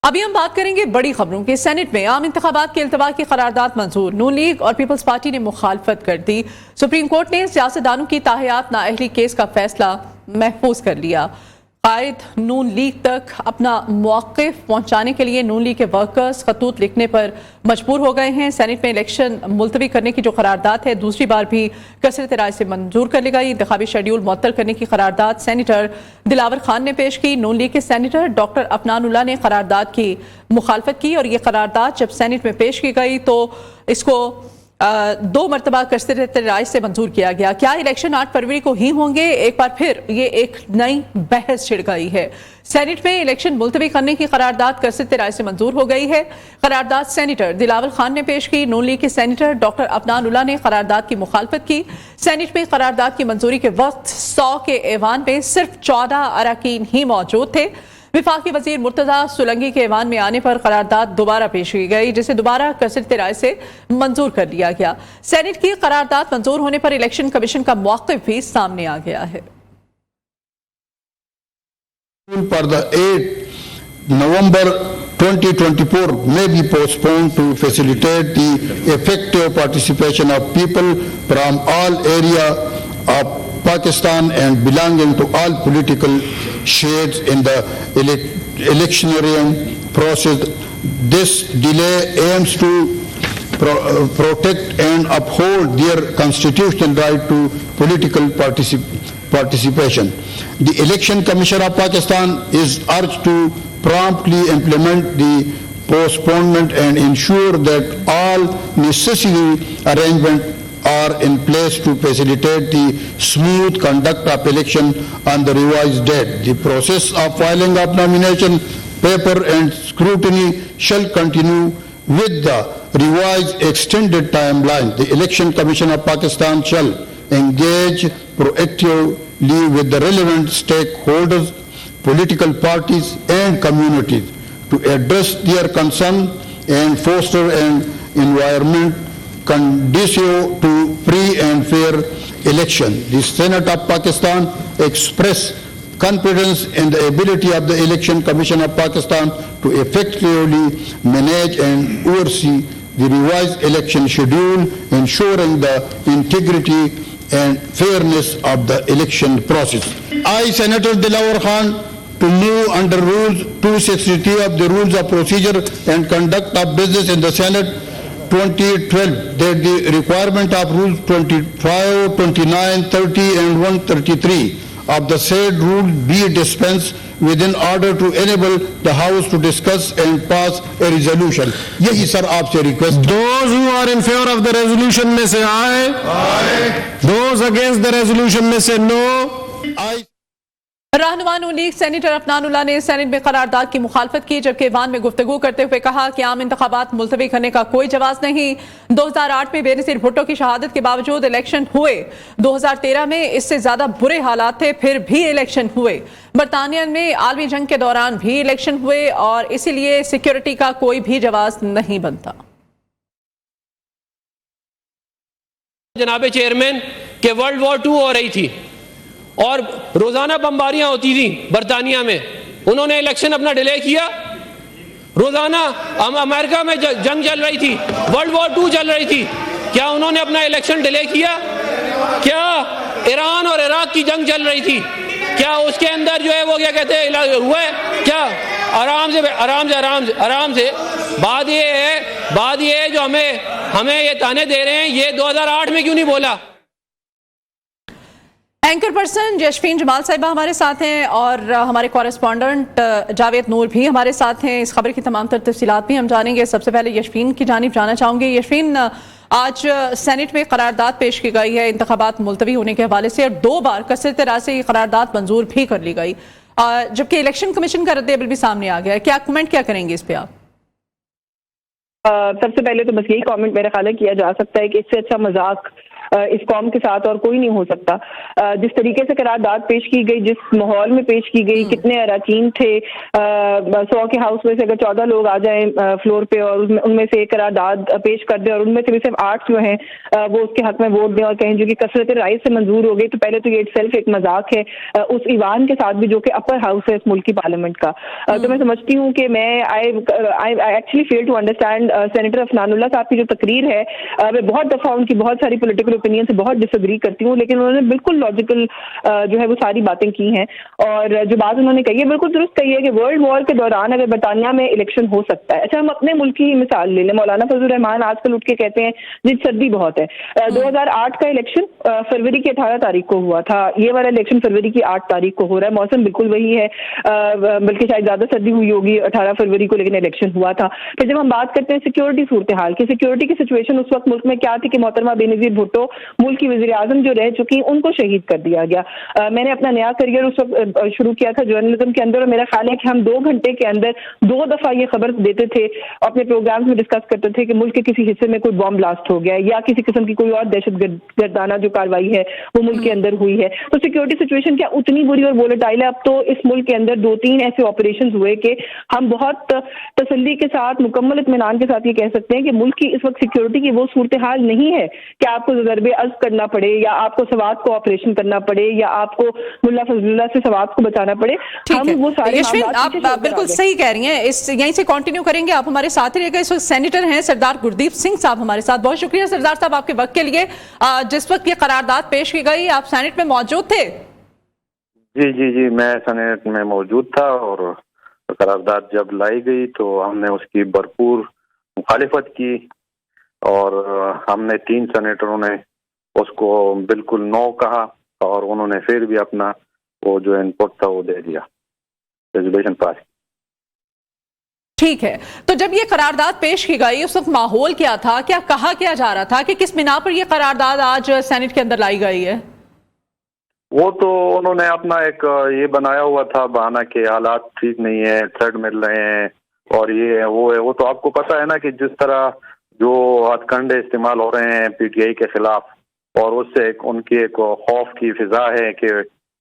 अभी हम बात करेंगे बड़ी खबरों की। सेनेट में आम इंतखाबात के इल्तवा की करारदाद मंजूर, नून लीग और पीपल्स पार्टी ने मुखालफत कर दी। सुप्रीम कोर्ट ने सियासतदानों की ताहयात नाअहली केस का फैसला महफूज कर लिया। कायद नून लीग तक अपना मौक़िफ़ पहुंचाने के लिए नून लीग के वर्कर्स खतूत लिखने पर मजबूर हो गए हैं। सेनेट में इलेक्शन मुलतवी करने की जो करारदाद है दूसरी बार भी कसरत राय से मंजूर कर ली गई। इंतखाबी शेड्यूल मुअत्तल करने की करारदाद सेनेटर दिलावर खान ने पेश की। नून लीग के सेनेटर डॉक्टर अफनानुल्लाह ने करारदाद की मुखालफत की और ये करारदाद जब सेनेट में पेश की गई तो इसको 2 मरतबा कसरत राय से मंजूर किया गया। क्या इलेक्शन 8 फरवरी को ही होंगे? एक बार फिर ये एक नई बहस छिड़ गई है। सेनेट में इलेक्शन मुलतवी करने की करारदाद कसरत राय से मंजूर हो गई है। करारदाद सेनेटर दिलावर खान ने पेश की। नून लीग के सेनेटर डॉक्टर अफनानुल्लाह ने करारदाद की मुखालफत की। सेनेट में करारदाद की मंजूरी के वक्त 100 के ऐवान में सिर्फ 14 अरकान ही मौजूद थे। विफाकी वजीर मुर्तजा सुलंगी के ऐवान में आने पर करारदाद दोबारा पेश की गई, जिसे दोबारा कसरत राय से मंजूर कर लिया गया। सेनेट की करारदाद मंजूर होने पर इलेक्शन कमीशन का मौक़िफ़ भी सामने आ गया है। For the 8 November 2024 may be postponed to facilitate the effective participation of people from all areas of Pakistan and belonging to all political shades in the electioneering process. This delay aims to protect and uphold their constitutional right to political participation. The Election Commission of Pakistan is urged to promptly implement the postponement and ensure that all necessary arrangements are in place to facilitate the smooth conduct of election on the revised date. The process of filing of nomination paper and scrutiny shall continue with the revised extended timeline. The Election Commission of Pakistan shall engage proactively with the relevant stakeholders, political parties and communities to address their concerns and foster an environment conducive to free and fair election. The Senate of Pakistan expressed confidence in the ability of the Election Commission of Pakistan to effectively manage and oversee the revised election schedule, ensuring the integrity and fairness of the election process. I, Senator Dilawar Khan, to move under Rules 263 of the Rules of Procedure and Conduct of Business in the Senate 2012, that the requirement of Rules 25, 29, 30 and 133 of the said rule be dispensed with in order to enable the House to discuss and pass a resolution. यही sir आपसे request. Those who are in favor of the resolution में से aye. Aye. Those against the resolution में से no. I रहनुमा नून league senator Afnanullah ने senate में करारदाद की मुखालफत की, जबकि ऐवान में गुफ्तगू करते हुए कहा कि आम इंतखाबात मुलतवी करने का कोई जवाज नहीं। 2008 में बेनज़ीर भुट्टो की शहादत के बावजूद इलेक्शन हुए। 2013 में इससे ज्यादा बुरे हालात थे, फिर भी इलेक्शन हुए। बरतानिया में आलमी जंग के दौरान भी इलेक्शन हुए और इसीलिए सिक्योरिटी का कोई भी जवाज नहीं बनता। जनाबे चेयरमैन के वर्ल्ड वॉर 2 हो रही थी और रोजाना बमबारियां होती थी बरतानिया में, उन्होंने इलेक्शन अपना डिले किया। रोजाना अमेरिका में जंग चल रही थी, वर्ल्ड वॉर 2 चल रही थी, क्या उन्होंने अपना इलेक्शन डिले किया? क्या ईरान और इराक की जंग चल रही थी, क्या उसके अंदर जो है वो क्या कहते हैं हुआ है? क्या आराम से बात ये है जो हमें ये ताने दे रहे हैं, ये 2008 में क्यों नहीं बोला? एंकर पर्सन यशफीन जमाल साहिबा हमारे साथ हैं और हमारे कॉरेस्पॉन्डेंट जावेद नूर भी हमारे साथ हैं। इस खबर की तमाम तर तफसीलात भी हम जानेंगे। सबसे पहले यशफीन की जानिब जाना चाहूँगी। यशफीन, आज सेनेट में करारदाद पेश की गई है इंतखाबात मुलतवी होने के हवाले से और 2 बार कसरत राय से ये करारदाद मंजूर भी कर ली गई, जबकि इलेक्शन कमीशन का रद्द-ए-अमल भी सामने आ गया है। क्या कमेंट क्या करेंगे इस पे आप? सबसे पहले तो बस यही कमेंट मेरे ख्याल है किया जा सकता है कि इससे अच्छा मजाक इस कौम के साथ और कोई नहीं हो सकता। जिस तरीके से करारदाद पेश की गई, जिस माहौल में पेश की गई, कितने अरकान थे, 100 के हाउस में से अगर 14 लोग आ जाएं फ्लोर पे और उनमें से एक करारदाद पेश कर दें और उनमें से भी सिर्फ 8 जो हैं वो उसके हक में वोट दें और कहें जो कि कसरत राय से मंजूर हो गई, तो पहले तो ये सेल्फ एक मजाक है उस ईवान के साथ भी जो कि अपर हाउस है इस मुल्क की पार्लियामेंट का। तो मैं समझती हूँ कि मैं I actually fail to understand senator Afnanullah साहब की जो तकरीर है, मैं बहुत दफा उनकी बहुत सारी पॉलिटिकल ओपिनियन से बहुत डिसएग्री करती हूँ, लेकिन उन्होंने बिल्कुल लॉजिकल जो है वो सारी बातें की हैं और जो बात उन्होंने कही है बिल्कुल दुरुस्त कही है कि वर्ल्ड वॉर के दौरान अगर बरतानिया में इलेक्शन हो सकता है। अच्छा, हम अपने मुल्क की मिसाल ले लें। मौलाना फजल रहमान आजकल उठ के कहते हैं जी सर्दी बहुत है। 2008 का इलेक्शन फरवरी की 18 तारीख को हुआ था, ये वाला इलेक्शन फरवरी की 8 तारीख को हो रहा है। मौसम बिल्कुल वही है, बल्कि शायद ज्यादा सर्दी हुई होगी 18 फरवरी को, लेकिन इलेक्शन हुआ था। फिर जब हम बात करते हैं सिक्योरिटी सूरत हाल की, सिक्योरिटी की सिचुएशन उस वक्त मुल्क में क्या थी कि मोहतरमा बेनजीर भुट्टो मुल्क की वजीर आजम जो रह चुकी उनको शहीद कर दिया गया। मैंने अपना नया करियर उस वक्त शुरू किया था जर्नलिज्म के अंदर और मेरा ख्याल है कि हम 2 घंटे के अंदर 2 दफा ये खबर देते थे, अपने प्रोग्राम्स में डिस्कस करते थे कि मुल्क के किसी हिस्से में कोई बॉम्ब ब्लास्ट हो गया है या किसी किस्म की कोई और दहशत गर्दाना जो कार्रवाई है वो मुल्क के अंदर हुई है। तो सिक्योरिटी सिचुएशन क्या उतनी बुरी और वोलेटाइल है? अब तो इस मुल्क के अंदर 2-3 ऐसे ऑपरेशन हुए कि हम बहुत तसल्ली के साथ, मुकम्मल इत्मीनान के साथ ये कह सकते हैं कि मुल्क की इस वक्त सिक्योरिटी की वो सूरत हाल नहीं है कि आपको ज़रबे अज़्ब करना पड़े या आपको सवात को ऑपरेशन करना पड़े या आपको मुल्ला फजलुल्लाह से सवात को बचाना पड़े। ठीक है, वो सारे यशविन आप बिल्कुल सही कह रही हैं, इस यहीं से कंटिन्यू करेंगे। आप हमारे साथ रहिएगा। इस वक्त सेनेटर हैं सरदार गुरदीप सिंह साहब हमारे साथ। बहुत शुक्रिया सरदार साहब आपके वक्त के लिए। जिस वक्त ये करारदाद पेश की गई आप सेनेट में मौजूद थे? जी जी जी, मैं सेनेट में मौजूद था और करारदाद जब लाई गई तो हमने उसकी भरपूर मुखालिफत की और हमने 3 सेनेटरों ने उसको बिल्कुल नो कहा और उन्होंने फिर भी अपना वो जो इनपुट था वो दे दिया, रेजोल्यूशन पास। ठीक है, तो जब ये करारदाद पेश की गई उस वक्त माहौल क्या था, क्या कहा क्या जा रहा था कि किस बिना पर ये करारदाद आज सेनेट के अंदर लाई गई है? वो तो उन्होंने अपना एक ये बनाया हुआ था बहाना कि हालात ठीक नहीं है, थ्रेड मिल रहे हैं और ये है वो है। वो तो आपको पता है ना कि जिस तरह जो हथकंडे इस्तेमाल हो रहे हैं पीटीआई के खिलाफ और उससे उनकी एक खौफ की फिजा है कि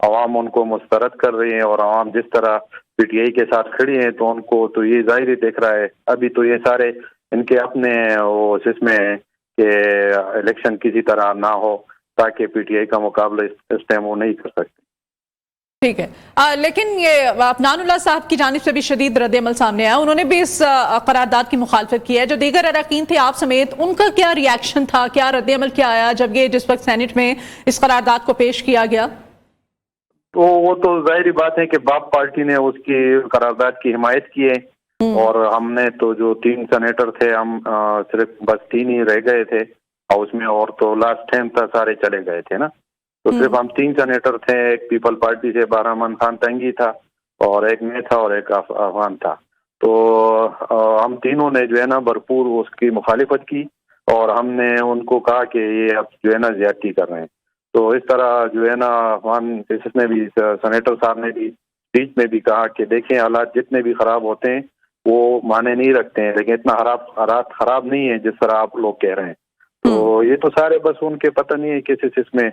अवाम उनको मुस्तरद कर रही है और अवाम जिस तरह पीटीआई के साथ खड़ी है तो उनको तो ये जाहिर ही दिख रहा है। अभी तो ये सारे इनके अपने वो इसमें कि इलेक्शन किसी तरह ना हो ताकि पीटीआई का मुकाबला इस टाइम वो नहीं कर सकते। ठीक है, लेकिन ये अफनानुल्लाह साहब की जानिब से भी शदीद रद्द-ए-अमल सामने आया। उन्होंने भी इस करारदाद की मुखालफत की है। जो दीगर अरकान थे आप समेत, उनका क्या रिएक्शन था, क्या रद्द-ए-अमल क्या आया जब ये जिस वक्त सेनेट में इस करारदाद को पेश किया गया? तो वो तो जाहिर बात है कि बाप पार्टी ने उसकी करारदाद की हिमायत की है और हमने तो जो 3 सेनेटर थे हम सिर्फ बस 3 ही रह गए थे हाउस में और तो लास्ट टाइम था सारे चले गए थे ना, तो सिर्फ हम 3 सेनेटर थे। एक पीपल पार्टी से बारामन खान तंगी था और एक मैं था और एक अफगान था। तो हम तीनों ने जो है ना भरपूर उसकी मुखालिफत की और हमने उनको कहा कि ये अब जो है ना ज्यादती कर रहे हैं। तो इस तरह जो है ना अफगान इसने भी सेनेटर साहब ने भी स्पीच में भी कहा कि देखें हालात जितने भी खराब होते हैं वो माने नहीं रखते हैं, लेकिन इतना हालात खराब नहीं है जिस तरह आप लोग कह रहे हैं। तो ये तो सारे बस उनके पता नहीं है किस इसमें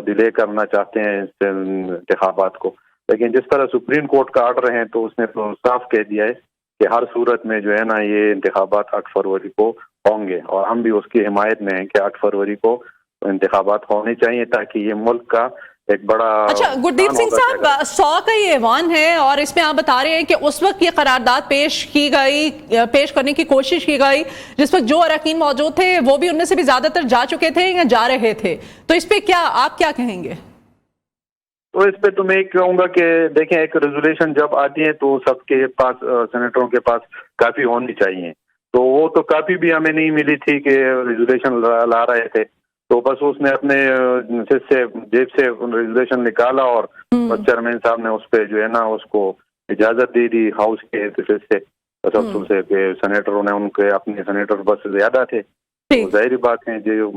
डिले करना चाहते हैं इंतखाबात को, लेकिन जिस तरह सुप्रीम कोर्ट का आर्डर है तो उसने तो साफ कह दिया है कि हर सूरत में जो है ना ये इंतखाबात 8 फरवरी को होंगे और हम भी उसकी हिमायत में हैं कि 8 फरवरी को इंतखाबात होने चाहिए ताकि ये मुल्क का एक बड़ा। अच्छा गुरदीप सिंह साहब, 100 का ये ऐवान है और इसमें आप बता रहे हैं कि उस वक्त ये करारदाद पेश की गई, पेश करने की कोशिश की गई जिस वक्त जो अरकान मौजूद थे वो भी उनमें से भी ज्यादातर जा चुके थे या जा रहे थे, तो इस पे क्या आप क्या कहेंगे? तो इस पे तो मैं कहूँगा कि देखें एक रेजोल्यूशन जब आती है तो सबके पास सेनेटरों के पास काफी होनी चाहिए, तो वो तो काफी भी हमें नहीं मिली थी कि रेजोल्यूशन ला रहे थे, तो बस उसने अपने जेब से रेजोल्यूशन निकाला और चेयरमैन साहब ने उस पर जो है ना उसको इजाजत दे दी हाउस के से तसल्सल से कि सेनेटरों ने उनके अपने सेनेटर बस ज्यादा थे। तो जाहिर बात है जो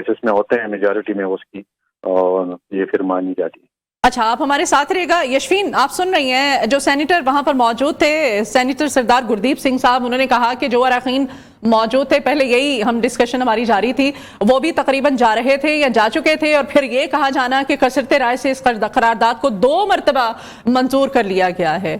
इसमें होते हैं मेजॉरिटी में उसकी और ये फिर मानी जाती है। अच्छा, आप हमारे साथ रहेगा। यशवीन, आप सुन रही हैं, जो सेनेटर वहां पर मौजूद थे, सेनेटर सरदार गुरदीप सिंह साहब, उन्होंने कहा कि जो अरकान मौजूद थे, पहले यही हम डिस्कशन हमारी जारी थी, वो भी तकरीबन जा रहे थे या जा चुके थे, और फिर ये कहा जाना कि कसरते राय से इस करारदाद को 2 मरतबा मंजूर कर लिया गया है।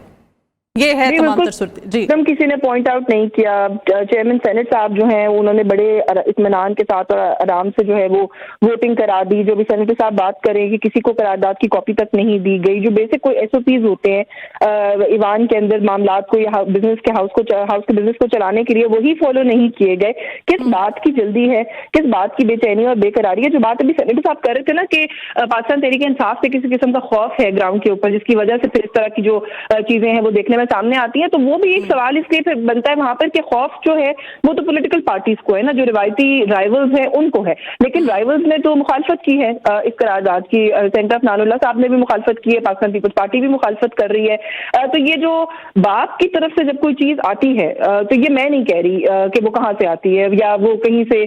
ये है तमाम तरसूरत जी। एकदम किसी ने पॉइंट आउट नहीं किया। चेयरमैन सेनेट साहब जो हैं उन्होंने बड़े इत्मीनान के साथ और आराम से जो है वो वोटिंग करा दी। जो भी सेनेटर साहब बात करें कि किसी को करारदाद की कॉपी तक नहीं दी गई, जो बेसिक कोई SOPs होते हैं ईवान के अंदर मामलात को या बिजनेस के हाउस के बिजनेस को चलाने के लिए, वही फॉलो नहीं किए गए। किस बात की जल्दी है, किस बात की बेचैनी और बेकरारी है? जो बात अभी सेनेटर साहब कर रहे थे ना कि पाकिस्तान तहरीक इंसाफ से किसी किस्म का खौफ है ग्राउंड के ऊपर, जिसकी वजह से फिर इस तरह की जो चीजें हैं वो देखने में सामने आती है, तो वो भी एक सवाल इसलिए फिर बनता है वहां पर कि खौफ जो है वो तो पॉलिटिकल पार्टीज को है ना, जो रिवायती राइवल्स है उनको है। लेकिन राइवल्स ने तो मुखालफत की है इस करारदाद की। सेनेटर अफनानुल्लाह साहब ने भी मुखालफत की है, पाकिस्तान पीपल्स पार्टी भी मुखालफत कर रही है। तो ये जो बाप की तरफ से जब कोई चीज आती है तो ये मैं नहीं कह रही कि वो कहाँ से आती है या वो कहीं से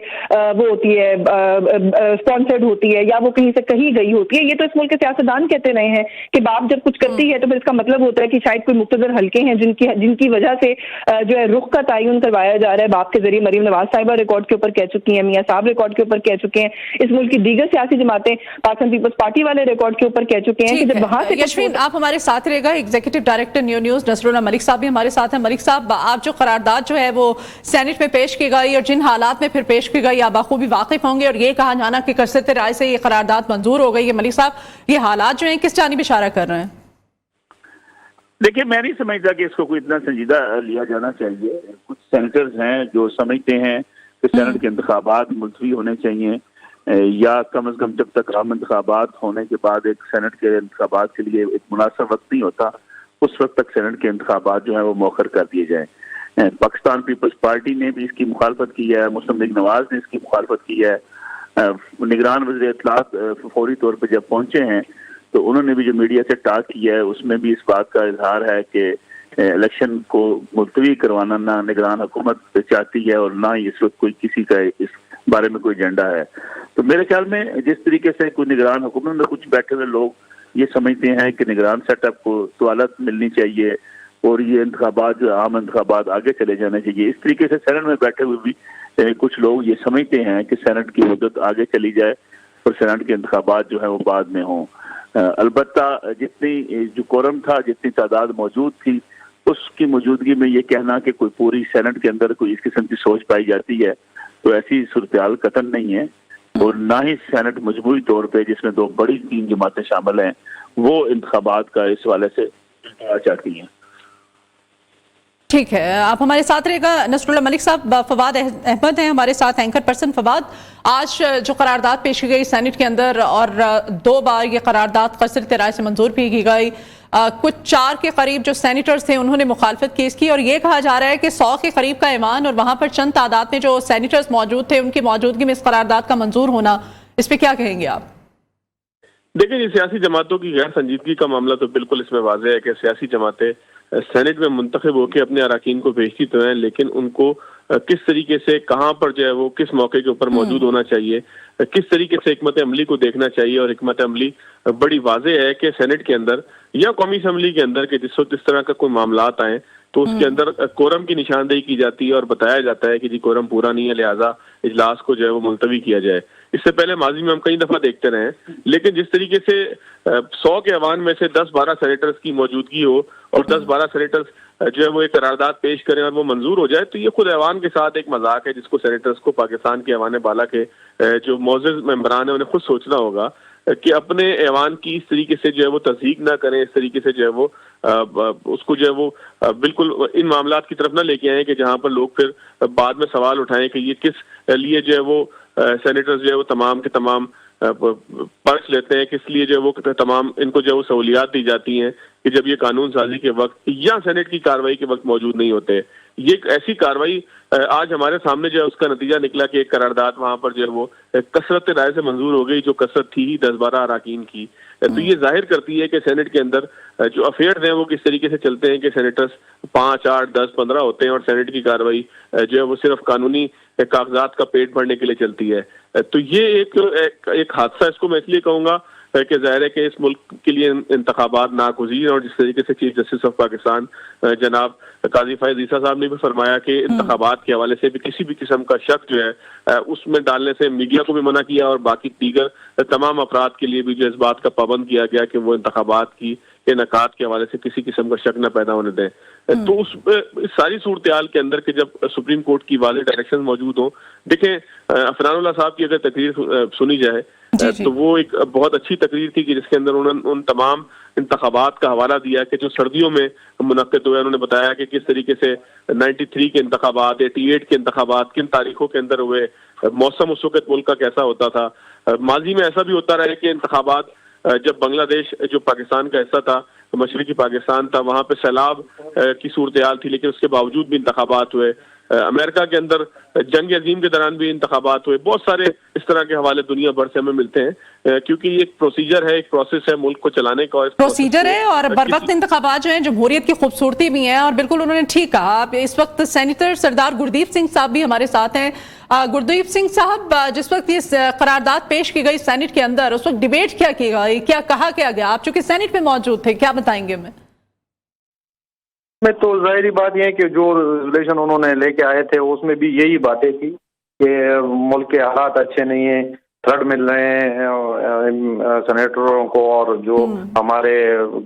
वो होती है स्पॉन्सर्ड होती है या वो कहीं से कही गई होती है। ये तो इस मुल्क के सियासतदान कहते रहे हैं कि बाप जब कुछ करती है तो फिर इसका मतलब होता है कि शायद कोई मुख्तदर हल्के हैं जिनकी वजह से जो है रुख का तयन करवाया जा रहा है बाप के जरिए। मरीम नवाज साहिबा रिकॉर्ड के ऊपर कह चुकी हैं, मियां साहब रिकॉर्ड के ऊपर कह चुके हैं, इस मुल्क की दीगर सियासी जमातें पाकिस्तान पीपल्स पार्टी वाले रिकॉर्ड के ऊपर कह चुके हैं कि जब वहां से यशवीन, आप हमारे साथ रहेगा। Executive director new news Nasrullah Malik sahab भी हमारे साथ हैं। मलिक साहब, आप जो करारदाद जो है वो सेनेट में पेश की गई और जिन हालात में फिर पेश की गई, आप बखूबी वाकिफ होंगे, और ये कहा जाना कि कसरत राय से ये करारदाद मंजूर हो गई है। मलिक साहब, ये हालात जो है किस जानिब इशारा कर रहे हैं? देखिए, मैं नहीं समझता कि इसको कोई इतना संजीदा लिया जाना चाहिए। कुछ सेनेटर्स हैं जो समझते हैं कि सेनेट के इंतखाबात मुलतवी होने चाहिए, या कम अज कम जब तक आम इंतखाबात होने के बाद एक सेनेट के इंतखाबात के लिए एक मुनासिब वक्त नहीं होता, उस वक्त तक सेनेट के इंतखाबात जो है वो मौखर कर दिए जाए। पाकिस्तान पीपल्स पार्टी ने भी इसकी मुखालफत की है, मुस्लिम लीग नवाज ने इसकी मुखालफत की है। निगरान वज़ीर इत्तलात फौरी तौर पर जब पहुंचे हैं तो उन्होंने भी जो मीडिया से टॉक किया है उसमें भी इस बात का इजहार है कि इलेक्शन को मुलतवी करवाना ना निगरान हुकूमत चाहती है और ना ही इस वक्त कोई किसी का इस बारे में कोई एजेंडा है। तो मेरे ख्याल में जिस तरीके से कोई निगरान हुकूमत में कुछ बैठे हुए लोग ये समझते हैं कि निगरान सेटअप को सवालत मिलनी चाहिए और ये इंतखाबात जो आम इंतखाबात आगे चले जाने चाहिए, इस तरीके से सेनेट में बैठे हुए भी कुछ लोग ये समझते हैं कि सेनेट की मुद्दत आगे चली जाए और सेनेट के इंतखाबात जो है वो बाद में हों। अलबत्ता जितनी जो कोरम था, जितनी तादाद मौजूद थी, उसकी मौजूदगी में ये कहना कि कोई पूरी सेनेट के अंदर कोई इस किस्म की सोच पाई जाती है, तो ऐसी सूरत-ए-हाल कतन नहीं है। और ना ही सेनेट मजबूरी तौर पे जिसमें 2 बड़ी 3 जमातें शामिल हैं वो इंतखाबात का इस वाले से चाहती हैं। ठीक है, आप हमारे साथ रहेगा। नसरुल्लाह मलिक साहब, फवाद अहमद हैं हमारे साथ, एंकर पर्सन। फवाद, आज जो करारदाद पेश की गई सेनेट के अंदर और 2 बार ये करारदाद कसरत राय से मंजूर भी की गई, कुछ 4 के करीब जो सेनेटर्स थे उन्होंने मुखालफत केस की और ये कहा जा रहा है कि 100 के करीब का ऐवान और वहां पर चंद तादाद में जो सेनेटर्स मौजूद थे उनकी मौजूदगी में इस करारदाद का मंजूर होना, इस पर क्या कहेंगे आप? देखिए, ये सियासी जमातों की गैर संजीदगी का मामला तो बिल्कुल इसमें वाज़ेह है कि सियासी जमातें सेनेट में मुंतखब होकर अपने अराकीन को भेजती तो हैं, लेकिन उनको किस तरीके से कहाँ पर जो है वो किस मौके के ऊपर मौजूद होना चाहिए, किस तरीके से हिकमत अमली को देखना चाहिए। और हिकमत अमली बड़ी वाज़ेह है कि सेनेट के अंदर या कौमी असम्बली के अंदर के जिस वक्त इस तरह का कोई मामलात आए तो उसके अंदर कोरम की निशानदेही की जाती है और बताया जाता है कि जी कोरम पूरा नहीं है, लिहाजा इजलास को जो है वो मुलतवी किया जाए। इससे पहले माजी में हम कई दफा देखते रहे, लेकिन जिस तरीके से 100 के अवान में से 10-12 सेनेटर्स की मौजूदगी हो और 10-12 सेनेटर्स जो है वो एक करारदाद पेश करें और वो मंजूर हो जाए, तो ये खुद ऐवान के साथ एक मजाक है जिसको सेनेटर्स को पाकिस्तान के ऐवान बाला के जो मौजूद मेंबरान है उन्हें खुद सोचना होगा कि अपने ऐवान की इस तरीके से जो है वो तस्दीक ना करें, इस तरीके से जो है वो उसको जो है वो बिल्कुल इन मामलात की तरफ ना लेके आए कि जहां पर लोग फिर बाद में सवाल उठाएं कि ये किस लिए जो है वो सेनेटर्स जो है वो तमाम के तमाम पर्च लेते हैं, किस लिए जो है वो तमाम इनको जो है वो सहूलियात दी जाती हैं कि जब ये कानून साजी के वक्त या सेनेट की कार्रवाई के वक्त मौजूद नहीं होते। ये एक ऐसी कार्रवाई आज हमारे सामने जो है उसका नतीजा निकला कि एक करारदाद वहां पर जो है वो कसरत राय से मंजूर हो गई, जो कसरत थी ही 10-12 अराकीन की। तो ये जाहिर करती है कि सेनेट के अंदर जो अफेयर्स हैं वो किस तरीके से चलते हैं कि सेनेटर्स 5, 8, 10, 15 होते हैं और सेनेट की कार्रवाई जो है वो सिर्फ कानूनी कागजात का पेट भरने के लिए चलती है। तो ये एक हादसा इसको मैं इसलिए कहूंगा कि ज़ाहिर है कि इस मुल्क के लिए इंतखाबात नागुज़ीर, और जिस तरीके से चीफ जस्टिस ऑफ पाकिस्तान जनाब काजी फायद ईसा साहब ने भी फरमाया कि इंतखाबात के हवाले से भी किसी भी किस्म का शक जो है उसमें डालने से मीडिया को भी मना किया, और बाकी दीगर तमाम अफराद के लिए भी जो इस बात का पाबंद किया गया कि वो इंतखाबात की इनेकाद के हवाले से किसी किस्म का शक न पैदा होने दें। तो इस सारी सूरत हाल के अंदर के जब सुप्रीम कोर्ट की वाज़ेह डायरेक्शन मौजूद हो, देखें अफनानुल्लाह साहब की अगर तकरीर सुनी जाए तो वो एक बहुत अच्छी तकरीर थी कि जिसके अंदर उन्होंने उन तमाम इंतखाबात का हवाला दिया कि जो सर्दियों में मुनक्किद हुए। उन्होंने बताया कि किस तरीके से 93 के इंतखाबात, 88 के इंतखाबात किन तारीखों के अंदर हुए, मौसम उस वक्त मुल्क का कैसा होता था। माजी में ऐसा भी होता रहा कि इंतखाबात जब बांग्लादेश जो पाकिस्तान का हिस्सा था, मशरकी पाकिस्तान था, वहाँ पे सैलाब की सूरत हाल थी, लेकिन उसके बावजूद भी इंतखाबात हुए। अमेरिका के अंदर जंग अजीम के दौरान भी इंतखाबात हुए। बहुत सारे इस तरह के हवाले दुनिया भर से हमें मिलते हैं, क्योंकि ये एक प्रोसीजर है, एक प्रोसेस है मुल्क को चलाने का। प्रोसीजर है और बर वक्त इंतखाबात जो है जमहूरियत की खूबसूरती भी है। और बिल्कुल उन्होंने ठीक कहा। इस वक्त सेनेटर सरदार गुरदीप सिंह साहब भी हमारे साथ हैं। गुरदीप सिंह साहब, जिस वक्त ये करारदाद पेश की गई सेनेट के अंदर, उस वक्त डिबेट क्या की गई, क्या कहा क्या गया? आप चूंकि सेनेट में मौजूद थे, क्या बताएंगे? में तो जाहिर बात यह है कि जो रेजोल्यूशन उन्होंने लेके आए थे उसमें भी यही बातें थी कि मुल्क के हालात अच्छे नहीं है, थ्रेट मिल रहे हैं सेनेटरों को, और जो हमारे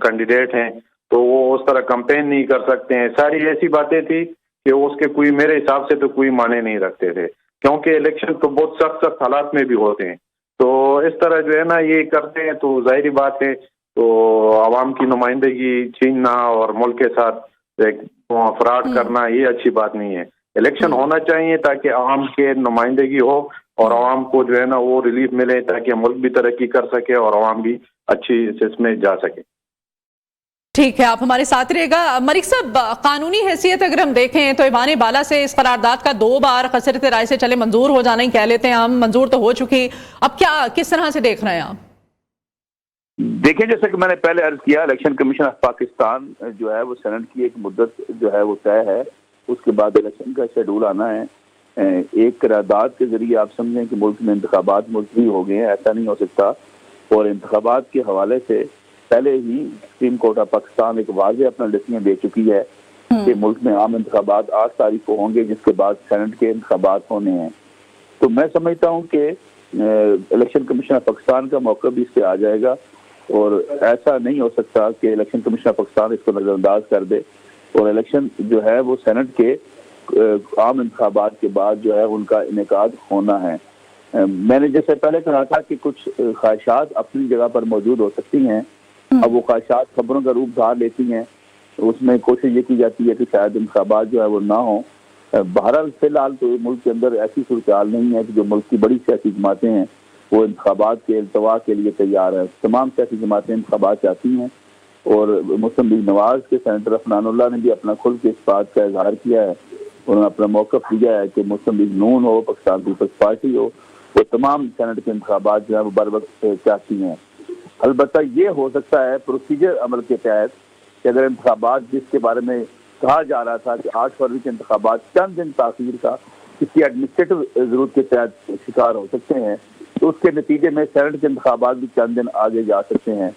कैंडिडेट हैं तो वो उस तरह कैंपेन नहीं कर सकते हैं। सारी ऐसी बातें थी कि उसके कोई मेरे हिसाब से तो कोई माने नहीं रखते थे, क्योंकि इलेक्शन तो बहुत सख्त हालात में भी होते हैं। तो इस तरह जो है ना ये करते हैं तो जाहिर बात है तो आवाम की नुमाइंदगी छीनना और मुल्क के साथ एक फ्रॉड करना ये अच्छी बात नहीं है। इलेक्शन होना चाहिए ताकि आवाम के नुमाइंदगी हो और आवाम को जो है ना वो रिलीफ मिले, ताकि मुल्क भी तरक्की कर सके और आवाम भी अच्छी इसमें जा सके। ठीक है, आप हमारे साथ रहेगा। मलिक साहब, कानूनी हैसियत अगर हम देखें तो ईवान बाला से इस करारदाद का 2 बार खसरत राय से चले मंजूर हो जाना ही कह लेते हैं हम, मंजूर तो हो चुकी। अब क्या किस तरह से देख रहे हैं आप? देखिए, जैसे कि मैंने पहले अर्ज किया, इलेक्शन कमीशन ऑफ पाकिस्तान जो है वो सेनेट की एक मुद्दत जो है वो तय है, उसके बाद इलेक्शन का शेड्यूल आना है। एक करारदाद के जरिए आप समझें कि मुल्क में इंतखाबात मुलतवी हो गए हैं, ऐसा नहीं हो सकता। और इंतखाबात के हवाले से पहले ही सुप्रीम कोर्ट ऑफ पाकिस्तान एक वाज़ेह अपना डिसीजन दे चुकी है कि मुल्क में आम इंतखाबात 8 तारीख को होंगे, जिसके बाद सेनेट के इंतखाबात होने हैं। तो मैं समझता हूँ कि इलेक्शन कमीशन ऑफ पाकिस्तान का मौका भी इससे आ जाएगा, और ऐसा नहीं हो सकता कि इलेक्शन कमीशन ऑफ पाकिस्तान इसको नजरअंदाज कर दे और इलेक्शन जो है वो सेनेट के आम इंतखाबात के बाद जो है उनका इनेकाद होना है। मैंने जैसे पहले कहा था कि कुछ ख्वाहिशात अपनी जगह पर मौजूद हो सकती हैं, अब वो ख्वाहिशात खबरों का रूप धार लेती हैं, उसमें कोशिश ये की जाती है कि शायद इंतखाबात जो है वो ना हो। बहरहाल फिलहाल तो मुल्क के अंदर ऐसी सूरत हाल नहीं है कि जो मुल्क की बड़ी सियासी जमातें हैं वो इंतखाबात के इल्तवा के लिए तैयार है। तमाम सियासी जमातें इंतखाबात चाहती हैं, और मुस्लिम लीग नवाज के सेनेटर अफनानुल्लाह ने भी अपना खुल के इस बात का इजहार किया है। उन्होंने अपना मौक़िफ़ दिया है कि मुस्लिम लीग नून हो, पाकिस्तान पीपल्स पार्टी हो, वो तमाम सेनेट के इंतखाबात जो है वो बर वक्त चाहती हैं। अलबत्ता ये हो सकता है प्रोसीजर अमल के तहत कि अगर इंतखाबात जिसके बारे में कहा जा रहा था कि 8 फरवरी के इंतखाबात चंद दिन ताख़ीर का किसी एडमिनिस्ट्रेटिव जरूरत के तहत शिकार हो सकते हैं, तो उसके नतीजे में सेनेट के इंतखाबात भी चंद दिन आगे जा सकते हैं।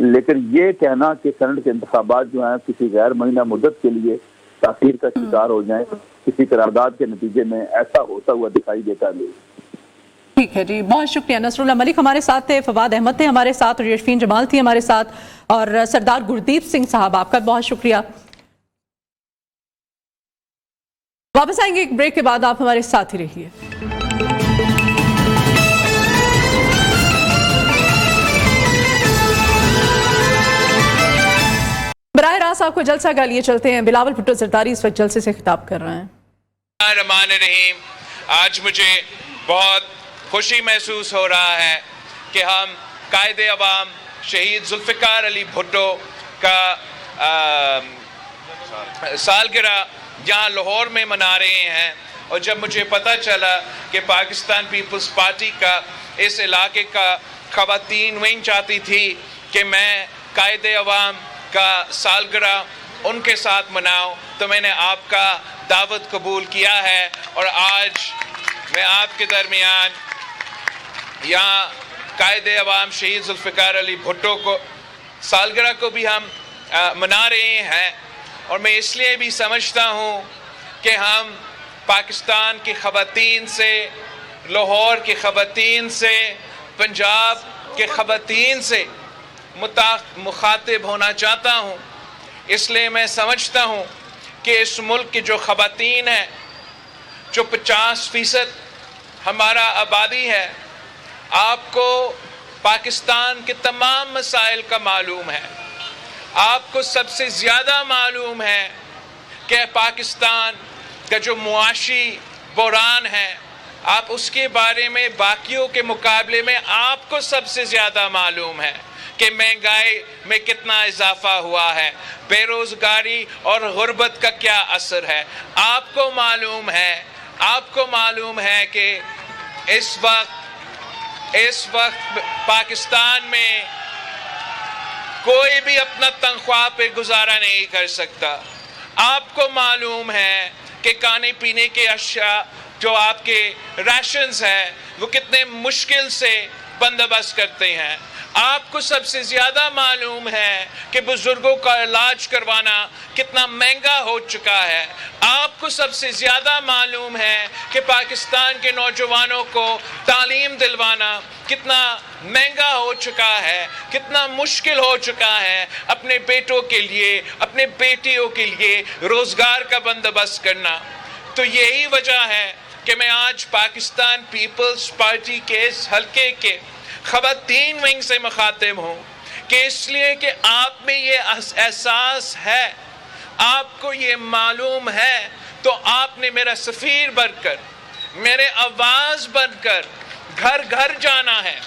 लेकिन ये कहना कि सेनेट के इंतखाबात जो हैं किसी गैर महीना मुद्दत के लिए ताख़ीर का शिकार हो जाएं किसी करारदाद के नतीजे में, ऐसा होता हुआ दिखाई देता नहीं। ठीक है जी, बहुत शुक्रिया। नसरुल्लाह मलिक हमारे साथ थे, फवाद अहमद थे हमारे साथ, और यशफीन जमाल थी हमारे साथ, और सरदार गुरदीप सिंह साहब आपका बहुत शुक्रिया। वापस आएंगे एक ब्रेक के बाद, आप हमारे साथ ही रहिए। बराह रास्त आपको जलसा का लिए चलते हैं। बिलावल भुट्टो जरदारी इस वक्त जलसे से खिताब कर रहे हैं। रहमान रहीम, आज मुझे बहुत खुशी महसूस हो रहा है कि हम कायदे अवाम शहीद जुल्फ़िकार अली भुट्टो का सालगिरह यहाँ लाहौर में मना रहे हैं। और जब मुझे पता चला कि पाकिस्तान पीपल्स पार्टी का इस इलाके का ख़वातीन विंग चाहती थी कि मैं कायदे अवाम का सालगिरह उनके साथ मनाऊं, तो मैंने आपका दावत कबूल किया है। और आज मैं आपके दरमियान यहाँ कायदे अवाम शहीद जुल्फ़िकार अली भुट्टो को सालगिरह को भी हम मना रहे हैं। और मैं इसलिए भी समझता हूँ कि हम पाकिस्तान की ख़वातीन से, लाहौर की ख़वातीन से, पंजाब के ख़वातीन से मुखातिब होना चाहता हूँ। इसलिए मैं समझता हूँ कि इस मुल्क की जो ख़वातीन हैं, जो 50% हमारा आबादी है, आपको पाकिस्तान के तमाम मसाइल का मालूम है। आपको सबसे ज़्यादा मालूम है कि पाकिस्तान का जो मुआशी बहरान है, आप उसके बारे में बाकियों के मुकाबले में आपको सबसे ज़्यादा मालूम है कि महंगाई में कितना इजाफा हुआ है, बेरोज़गारी और गुर्बत का क्या असर है। आपको मालूम है कि इस वक्त पाकिस्तान में कोई भी अपना तनख्वाह पे गुजारा नहीं कर सकता। आपको मालूम है कि खाने पीने के अशिया जो आपके राशंस हैं वो कितने मुश्किल से बंदोबस्त करते हैं। आपको सबसे ज़्यादा मालूम है कि बुज़ुर्गों का इलाज करवाना कितना महंगा हो चुका है। आपको सबसे ज़्यादा मालूम है कि पाकिस्तान के नौजवानों को तालीम दिलवाना कितना महंगा हो चुका है, कितना मुश्किल हो चुका है अपने बेटों के लिए, अपने बेटियों के लिए रोज़गार का बंदोबस्त करना। तो यही वजह है कि मैं आज पाकिस्तान पीपल्स पार्टी के इस हल्के के ख़वातीन विंग से मुखातिब हूँ कि इसलिए कि आप में ये एहसास है, आपको ये मालूम है, तो आपने मेरा सफ़ीर बनकर, मेरे आवाज़ बनकर घर घर जाना है,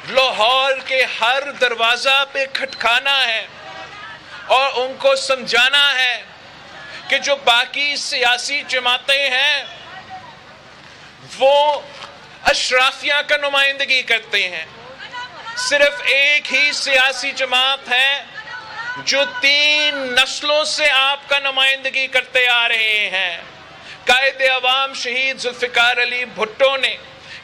लाहौर के हर दरवाज़ा पे खटखाना है और उनको समझाना है कि जो बाकी सियासी जमातें हैं वो अशराफिया का नुमाइंदगी करते हैं। सिर्फ एक ही सियासी जमात है जो 3 नस्लों से आपका नुमाइंदगी करते आ रहे हैं। कायदे अवाम शहीद जुल्फ़िकार अली भुट्टो ने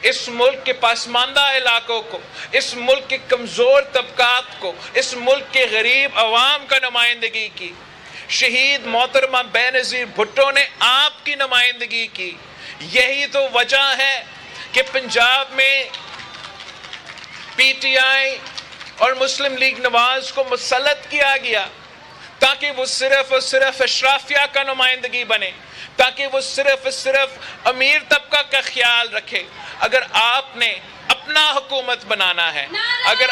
इस मुल्क के पसमानदा इलाकों को, इस मुल्क के कमज़ोर तबकात को, इस मुल्क के गरीब अवाम का नुमाइंदगी की। शहीद मोहतरमा बेनज़ीर भुट्टो ने आपकी नुमाइंदगी की। यही तो वजह है कि पंजाब में पीटीआई और मुस्लिम लीग नवाज को मुसल्लत किया गया ताकि वो सिर्फ और सिर्फ अशराफिया का नुमाइंदगी बने, ताकि वो सिर्फ और सिर्फ अमीर तबका का ख्याल रखे। अगर आपने अपना हुकूमत बनाना है, अगर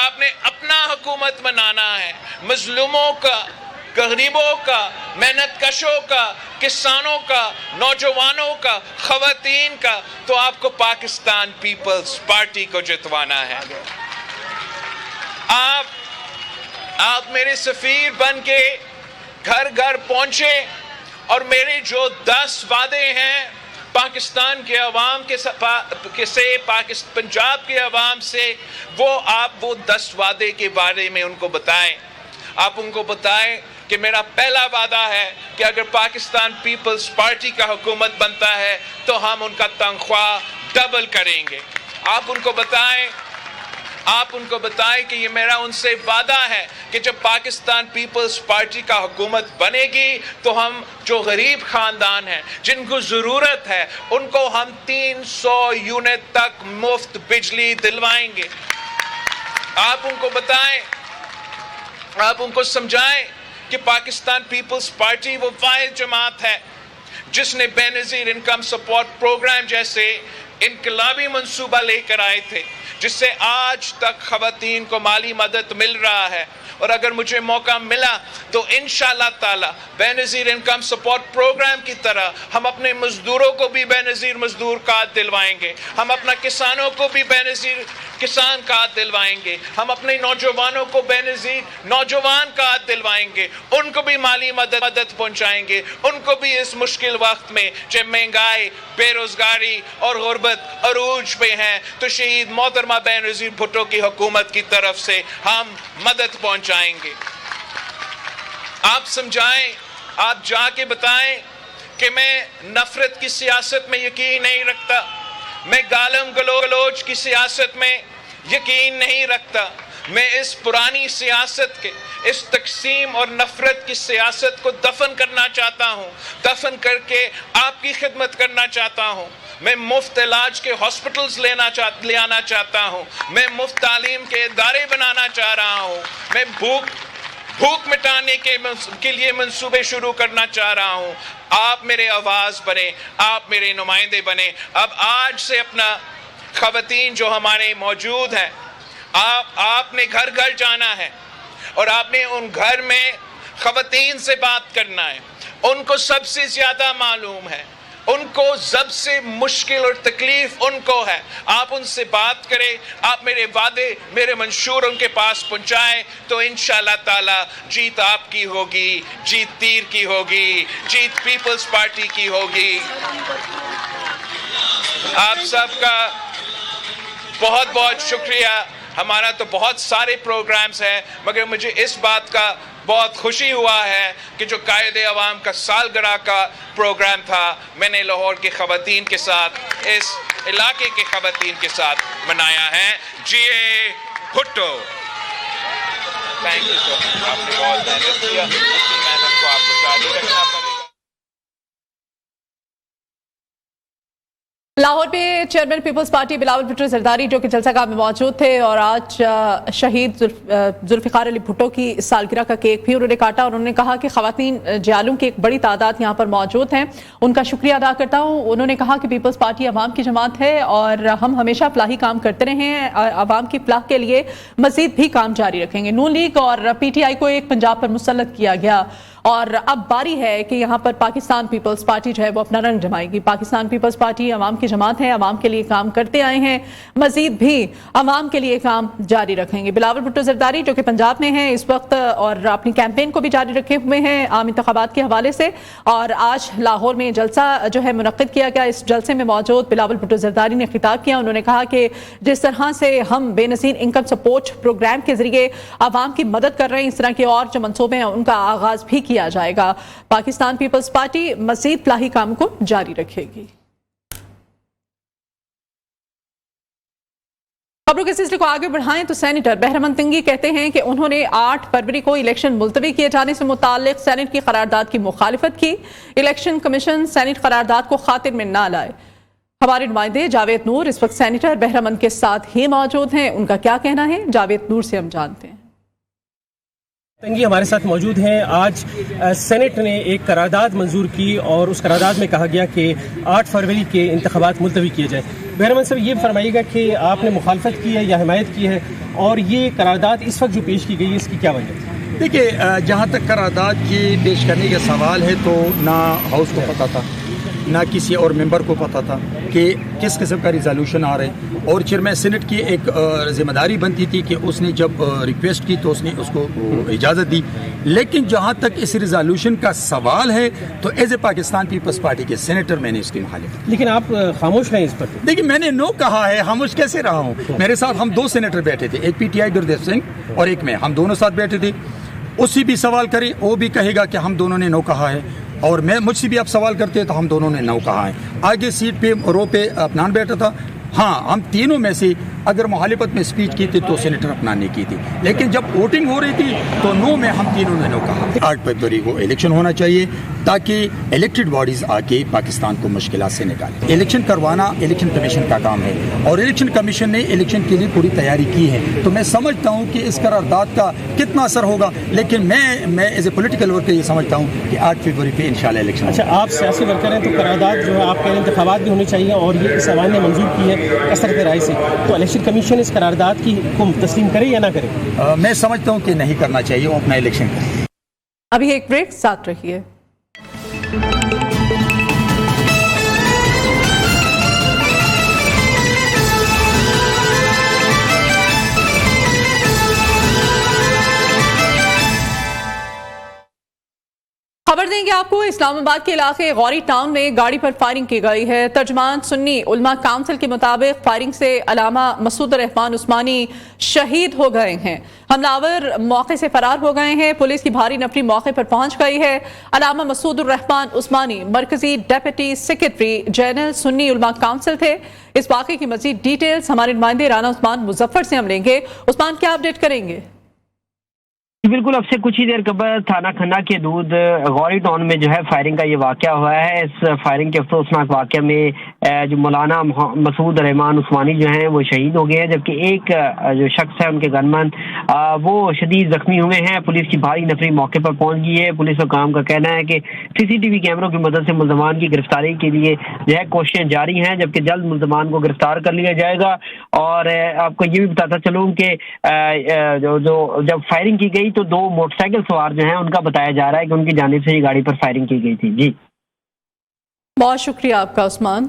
आपने अपना हुकूमत बनाना है, मजलूमों का, गरीबों का, मेहनत कशों का, किसानों का, नौजवानों का, ख़वातीन का, तो आपको पाकिस्तान पीपल्स पार्टी को जितवाना है। आप मेरे सफ़ीर बन के घर घर पहुंचे और मेरे जो 10 वादे हैं पाकिस्तान के अवाम पंजाब के अवाम से, वो 10 वादे के बारे में उनको बताएं। आप उनको बताएं कि मेरा पहला वादा है कि अगर पाकिस्तान पीपल्स पार्टी का हुकूमत बनता है तो हम उनका तनख्वाह डबल करेंगे। आप उनको बताएं कि ये मेरा उनसे वादा है कि जब पाकिस्तान पीपल्स पार्टी का हुकूमत बनेगी तो हम जो गरीब ख़ानदान हैं, जिनको ज़रूरत है, उनको हम 300 यूनिट तक मुफ्त बिजली दिलवाएंगे। आप उनको समझाएं कि पाकिस्तान पीपल्स पार्टी वो वाहिद जमात है जिसने बेनज़ीर इनकम सपोर्ट प्रोग्राम जैसे इनकलाबी मंसूबा लेकर आए थे, जिससे आज तक ख़वातीन को माली मदद मिल रहा है। और अगर मुझे मौका मिला तो इंशाअल्लाह ताला बेनज़ीर इनकम सपोर्ट प्रोग्राम की तरह हम अपने मजदूरों को भी बेनज़ीर मजदूर कार्ड दिलवाएंगे, हम अपना किसानों को भी बेनज़ीर किसान कार्ड दिलवाएंगे, हम अपने नौजवानों को बेनज़ीर नौजवान कार्ड दिलवाएंगे, उनको भी माली मदद पहुंचाएंगे, उनको भी इस मुश्किल वक्त में जब महंगाई, बेरोजगारी और गुर्बत अरूज पे हैं तो शहीद मोहतरमा बेनज़ीर भुट्टो की हुकूमत की तरफ से हम मदद पहुंचाएंगे। आप समझाएं, आप जाके बताएं कि मैं नफरत की सियासत में यकीन नहीं रखता, मैं गालम गलोच की सियासत में यकीन नहीं रखता। मैं इस पुरानी सियासत के, इस तकसीम और नफरत की सियासत को दफन करना चाहता हूँ, दफन करके आपकी खिदमत करना चाहता हूँ। मैं मुफ्त इलाज के हॉस्पिटल्स ले आना चाहता हूँ, मैं मुफ्त तालीम के इदारे बनाना चाह रहा हूँ, मैं भूख मिटाने के लिए मंसूबे शुरू करना चाह रहा हूँ। आप मेरे आवाज़ बने, आप मेरे नुमाइंदे बने। अब आज से अपना ख़वातीन जो हमारे मौजूद हैं, आपने घर घर जाना है और आपने उन घर में ख़वातीन से बात करना है। उनको सबसे ज़्यादा मालूम है, उनको सबसे मुश्किल और तकलीफ उनको है। आप उनसे बात करें, आप मेरे वादे, मेरे मंशूर उनके पास पहुंचाएं, तो इंशाअल्लाह ताला जीत आपकी होगी, जीत तीर की होगी, जीत पीपल्स पार्टी की होगी। आप सबका बहुत बहुत शुक्रिया। हमारा तो बहुत सारे प्रोग्राम्स हैं, मगर मुझे इस बात का बहुत खुशी हुआ है कि जो कायदे अवाम का सालगिरह का प्रोग्राम था, मैंने लाहौर के ख़वातीन के साथ, इस इलाके के ख़वातीन के साथ मनाया है। जिए Bhutto. Thank you so much. आपने बहुत मेहनत किया, इसी मेहनत को आपको जारी रखना पड़ेगा। लाहौर में चेयरमैन पीपल्स पार्टी बिलावल भुट्टो जरदारी जो कि जलसागाह में मौजूद थे और आज शहीद जुल्फ़िकार अली भुट्टो की सालगिरह का केक भी उन्होंने काटा और उन्होंने कहा कि ख़वातीन जालूम की एक बड़ी तादाद यहाँ पर मौजूद हैं, उनका शुक्रिया अदा करता हूँ। उन्होंने कहा कि पीपल्स पार्टी अवाम की जमात है और हम हमेशा फलाही काम करते रहे हैं, अवाम की फलाह के लिए मजीद भी काम जारी रखेंगे। नून लीग और PTI को एक पंजाब पर मुसल्लत किया गया और अब बारी है कि यहाँ पर पाकिस्तान पीपल्स पार्टी जो है वो अपना रंग जमाएगी। पाकिस्तान पीपल्स पार्टी अवाम की जमात है, अवाम के लिए काम करते आए हैं, मजीद भी अवाम के लिए काम जारी रखेंगे। बिलावल भुट्टो जरदारी जो कि पंजाब में हैं इस वक्त और अपनी कैंपेन को भी जारी रखे हुए हैं आम इंतखाबात के हवाले से, और आज लाहौर में जलसा जो है मुनक्किद किया गया। इस जलसे में मौजूद बिलावल भुट्टो जरदारी ने खिताब किया। उन्होंने कहा कि जिस तरह से हम बेनज़ीर इनकम सपोर्ट प्रोग्राम के जरिए अवाम की मदद कर रहे हैं, इस तरह के और जो मनसूबे हैं उनका आगाज भी किया जाएगा। पाकिस्तान पीपल्स पार्टी मजीद फलाही काम को जारी रखेगी। खबरों के सिलसिले को आगे बढ़ाएं तो सेनेटर बहरमन तिंगी कहते हैं कि उन्होंने 8 फरवरी को इलेक्शन मुलतवी किए जाने से मुताल्लिक सेनेट की करारदाद की मुखालिफत की। इलेक्शन कमीशन सेनेट करारदाद को खातिर में ना लाए। हमारे नुमाइंदे जावेद नूर इस वक्त सेनेटर बहरमन के साथ ही मौजूद हैं, उनका क्या कहना है जावेद नूर से हम जानते हैं। तंगी हमारे साथ मौजूद हैं। आज सेनेट ने एक करारदाद मंजूर की और उस करारदाद में कहा गया कि 8 फरवरी के इंतखाबात मुलतवी किए जाए। बहरमन साहब ये फरमाइएगा कि आपने मुखालफत की है या हिमायत की है, और ये करारदाद इस वक्त जो पेश की गई है इसकी क्या वजह है? देखिए, जहाँ तक करारदाद की पेश करने का सवाल है तो ना हाउस को पता था, ना किसी और मेंबर को पता था कि किस किस्म का रिजोल्यूशन आ रहे हैं, और चेयरमैन सेनेट की एक जिम्मेदारी बनती थी कि उसने जब रिक्वेस्ट की तो उसने उसको इजाज़त दी। लेकिन जहाँ तक इस रिजोल्यूशन का सवाल है तो एज ए पाकिस्तान पीपल्स पार्टी के सेनेटर मैंने इसकी मुखालिफत। लेकिन आप खामोश रहे इस पर। देखिए, मैंने नो कहा है, खामोश कैसे रहा हूँ? मेरे साथ हम 2 सेनेटर बैठे थे, एक PTI गुरदेव सिंह और एक मैं, हम दोनों साथ बैठे थे। उससे भी सवाल करें, वो भी कहेगा कि हम दोनों ने नो कहा है, और मैं मुझसे भी आप सवाल करते हैं तो हम दोनों ने नो कहा है। आगे सीट पे रो पे अपनान बैठा था। हाँ, हम तीनों में से अगर मुखालिफत में स्पीच की थी तो सेनेटर अपना ने की थी, लेकिन जब वोटिंग हो रही थी तो नो में हम तीनों ने नो कहा। 8 फरवरी को इलेक्शन होना चाहिए ताकि इलेक्टेड बॉडीज आके पाकिस्तान को मुश्किलात से निकाले। इलेक्शन करवाना इलेक्शन कमीशन का काम है और इलेक्शन कमीशन ने इलेक्शन के लिए पूरी तैयारी की है। तो मैं समझता हूँ कि इस करारदाद का कितना असर होगा, लेकिन मैं एज ए पोलिटिकल वर्कर ये समझता हूँ कि 8 फरवरी पे इंशाल्लाह इलेक्शन। अच्छा, आप सियासी वर्कर हैं तो करारदाद जो है आपके इंतखाबात भी होने चाहिए, और ये इस ऐवान ने मंजूर की है कसरत राय से, तो इलेक्शन कमीशन इस करारदाद की को तस्लीम करे या ना करे? मैं समझता हूँ कि नहीं करना चाहिए, वो अपना इलेक्शन करे। अभी एक ब्रेक, साथ रहिए। खबर दें कहेंगे आपको? इस्लामाबाद के इलाके गौरी टाउन में गाड़ी पर फायरिंग की गई है। तर्जमान सुन्नी उलमा काउंसिल के मुताबिक फायरिंग से अलामा मसूद रहमान उस्मानी शहीद हो गए हैं। हमलावर मौके से फरार हो गए हैं। पुलिस की भारी नफरी मौके पर पहुंच गई है। अलामा मसूद रहमान उस्मानी मरकजी डेप्यूटी सेक्रेटरी जनरल सुन्नी उलमा काउंसिल थे। इस वाक़े की मजीद डिटेल्स हमारे नुमाइंदे राना उस्मान मुजफ्फर से हम लेंगे। उस्मान, क्या अपडेट करेंगे? बिल्कुल, अब से कुछ ही देर कबल थाना खन्ना के दूध गौरी टाउन में जो है फायरिंग का ये वाकया हुआ है। इस फायरिंग के अफसोसनाक वाकये में जो मौलाना मसूद रहमान उस्मानी जो हैं वो शहीद हो गए हैं, जबकि एक जो शख्स है उनके गनमैन वो शदीद जख्मी हुए हैं। पुलिस की भारी नफरी मौके पर पहुंच गई है। पुलिस हुकाम का कहना है कि CCTV कैमरों की मदद से मुल्ज़मान की गिरफ्तारी के लिए जो है कोशिशें जारी हैं, जबकि जल्द मुल्ज़मान को गिरफ्तार कर लिया जाएगा। और आपको ये भी बताता चलूँ कि जब फायरिंग की गई तो 2 मोटरसाइकिल सवार जो हैं उनका बताया जा रहा है कि उनकी जानिब से ये गाड़ी पर फायरिंग की गई थी। जी, बहुत शुक्रिया आपका उस्मान।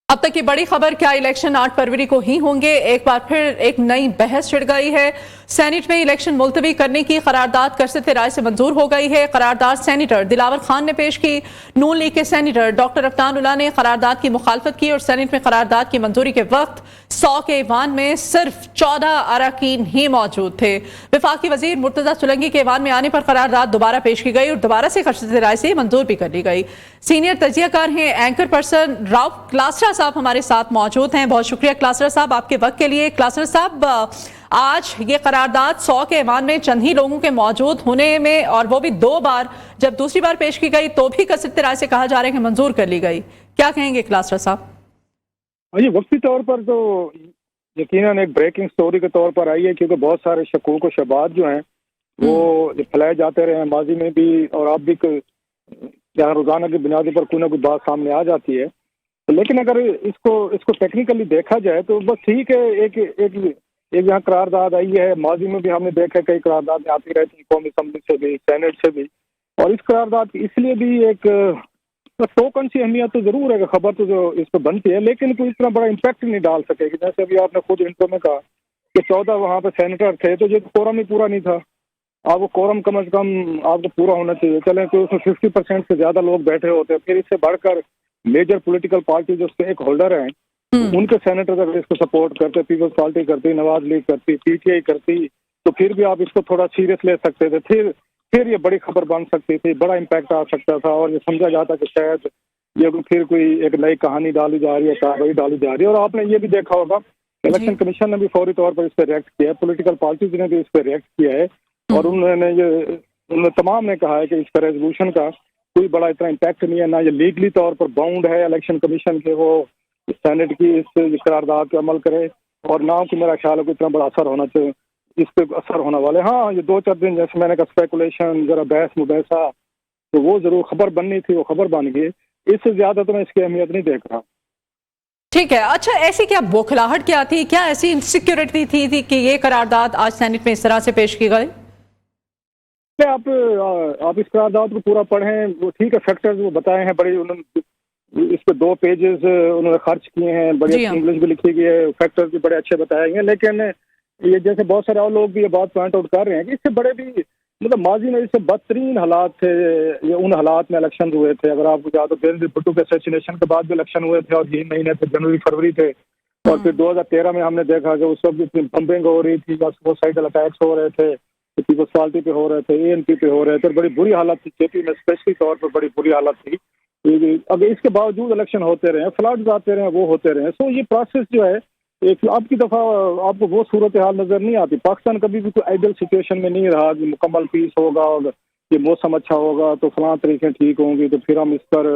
अब तक की बड़ी खबर, क्या इलेक्शन 8 फरवरी को ही होंगे? एक बार फिर एक नई बहस छिड़ गई है। सेनेट में इलेक्शन मुलतवी करने की करारदाद करसत राय से मंजूर हो गई है। करारदाद सेनेटर दिलावर खान ने पेश की। नून लीग के सेनेटर डॉक्टर अफ्तानुल्लाह ने करारदाद की मुखालफत की और सेनेट में करारदाद की मंजूरी के वक्त 100 के ईवान में सिर्फ 14 अरकान ही मौजूद थे। वफाकी वजीर मुर्तजा सुलंगी के ईवान में आने पर करारदाद दोबारा पेश की गई और दोबारा से करसत राय से मंजूर भी कर ली गई। सीनियर तजियाकार हैं एंकर पर्सन राव क्लासरा साहब हमारे साथ मौजूद हैं। बहुत शुक्रिया क्लासरा साहब आपके वक्त के लिए। क्लासरा साहब, आज ये करारदाद 100 के ईवान में चंद ही लोगों के मौजूद होने में, और वो भी 2 बार, जब दूसरी बार पेश की गई तो भी करसत राय से कहा जा रहा है कि मंजूर कर ली गई, क्या कहेंगे क्लासरा साहब? ये वक्ती तौर पर तो यकीनन एक ब्रेकिंग स्टोरी के तौर पर आई है, क्योंकि बहुत सारे शकूक और शबात जो हैं वो फैलाए जाते रहे हैं माजी में भी, और अब भी जहाँ रोजाना की बुनियादी पर कोई ना कोई बात सामने आ जाती है। लेकिन अगर इसको टेक्निकली देखा जाए तो बस ठीक है। एक यहाँ करारदाद आई है, माजी में भी हमने देखा कई करारदाद आती रहती कौमी असम्बली से भी, सेनेट से भी, और इस करारदाद की इसलिए भी एक टोकन सी अहमियत तो जरूर है कि खबर तो जो इस पर बनती है, लेकिन कोई इतना बड़ा इम्पैक्ट नहीं डाल सकेगी। जैसे अभी आपने खुद इंट्रो में कहा कि 14 वहाँ पे सेनेटर थे, तो ये कोरम ही पूरा नहीं था। आपको कोरम कम से कम आपको पूरा होना चाहिए। चले तो उसमें 50% से ज्यादा लोग बैठे होते हैं, फिर इससे बढ़कर मेजर पॉलिटिकल पार्टी जो स्टेक होल्डर हैं उनके सेनेटर अगर इसको सपोर्ट करते, पीपल्स पार्टी करती, नवाज लीग करती, PTI करती, तो फिर भी आप इसको थोड़ा सीरियस ले सकते थे। फिर ये बड़ी खबर बन सकती थी, बड़ा इम्पैक्ट आ सकता था, और ये समझा जाता कि शायद ये फिर कोई एक नई कहानी डाली जा रही है, कार्रवाई डाली जा रही है। और आपने ये भी देखा होगा इलेक्शन कमीशन ने भी फौरी तौर पर इस पर रिएक्ट किया है, पॉलिटिकल पार्टीज ने भी इस पर रिएक्ट किया है, और उन्होंने तमाम ने कहा है कि इसका रेजोल्यूशन का कोई बड़ा इतना इम्पैक्ट नहीं है, ना ये लीगली तौर पर बाउंड है इलेक्शन कमीशन के वो सेनेट की इस करारदाद पे अमल करे, और ना कि मेरा ख्याल है कोई इतना बड़ा असर होना चाहिए, इस पे असर होने वाले। हाँ, ये 2-4 दिन जैसे मैंने कहा स्पेकुलेशन, जरा बहस मुबैसा, तो वो जरूर खबर बननी थी, वो खबर बन गई। इससे ज्यादा तो मैं इसकी अहमियत नहीं देख रहा। ठीक है, अच्छा ऐसी क्या बौखलाहट क्या थी, क्या ऐसी इनसिक्योरिटी थी कि ये करारदाद आज सेनेट में इस तरह से पेश की गई? आप इस करारदाद को पूरा पढ़ें, वो ठीक है, फैक्टर्स वो बताए हैं, बड़ी उन्होंने इस पे 2 पेजेस उन्होंने खर्च किए हैं, बड़ी इंग्लिश भी लिखी गई है, फैक्टर्स भी बड़े अच्छे बताए गए। लेकिन ये जैसे बहुत सारे और लोग भी ये बात पॉइंट आउट कर रहे हैं कि इससे बड़े भी मतलब माजी में इससे बदतरीन हालात थे, ये उन हालात में इलेक्शन हुए थे। अगर आपको याद हो, बेनजीर भुट्टो के असैसिनेशन के बाद भी इलेक्शन हुए थे, और यही महीने थे, जनवरी फरवरी थे। और फिर 2013 में हमने देखा कि उस वक्त इतनी बम्बिंग हो रही थी, सुसाइडल अटैक्स हो रहे थे, पीपल्स पार्टी पे हो रहे थे, ANP पे हो रहे थे, बड़ी बुरी हालत थी KP में, स्पेशली तौर पर बड़ी बुरी हालत थी। अगर इसके बावजूद इलेक्शन होते रहे, फ्लड्स आते रहे, वो होते रहे, सो ये प्रोसेस जो है एक अब की दफा आपको वो सूरत हाल नजर नहीं आती। पाकिस्तान कभी भी कोई आइडियल सिचुएशन में नहीं रहा कि मुकम्मल पीस होगा और ये मौसम अच्छा होगा तो फलां तरीके ठीक होंगी तो फिर हम इस पर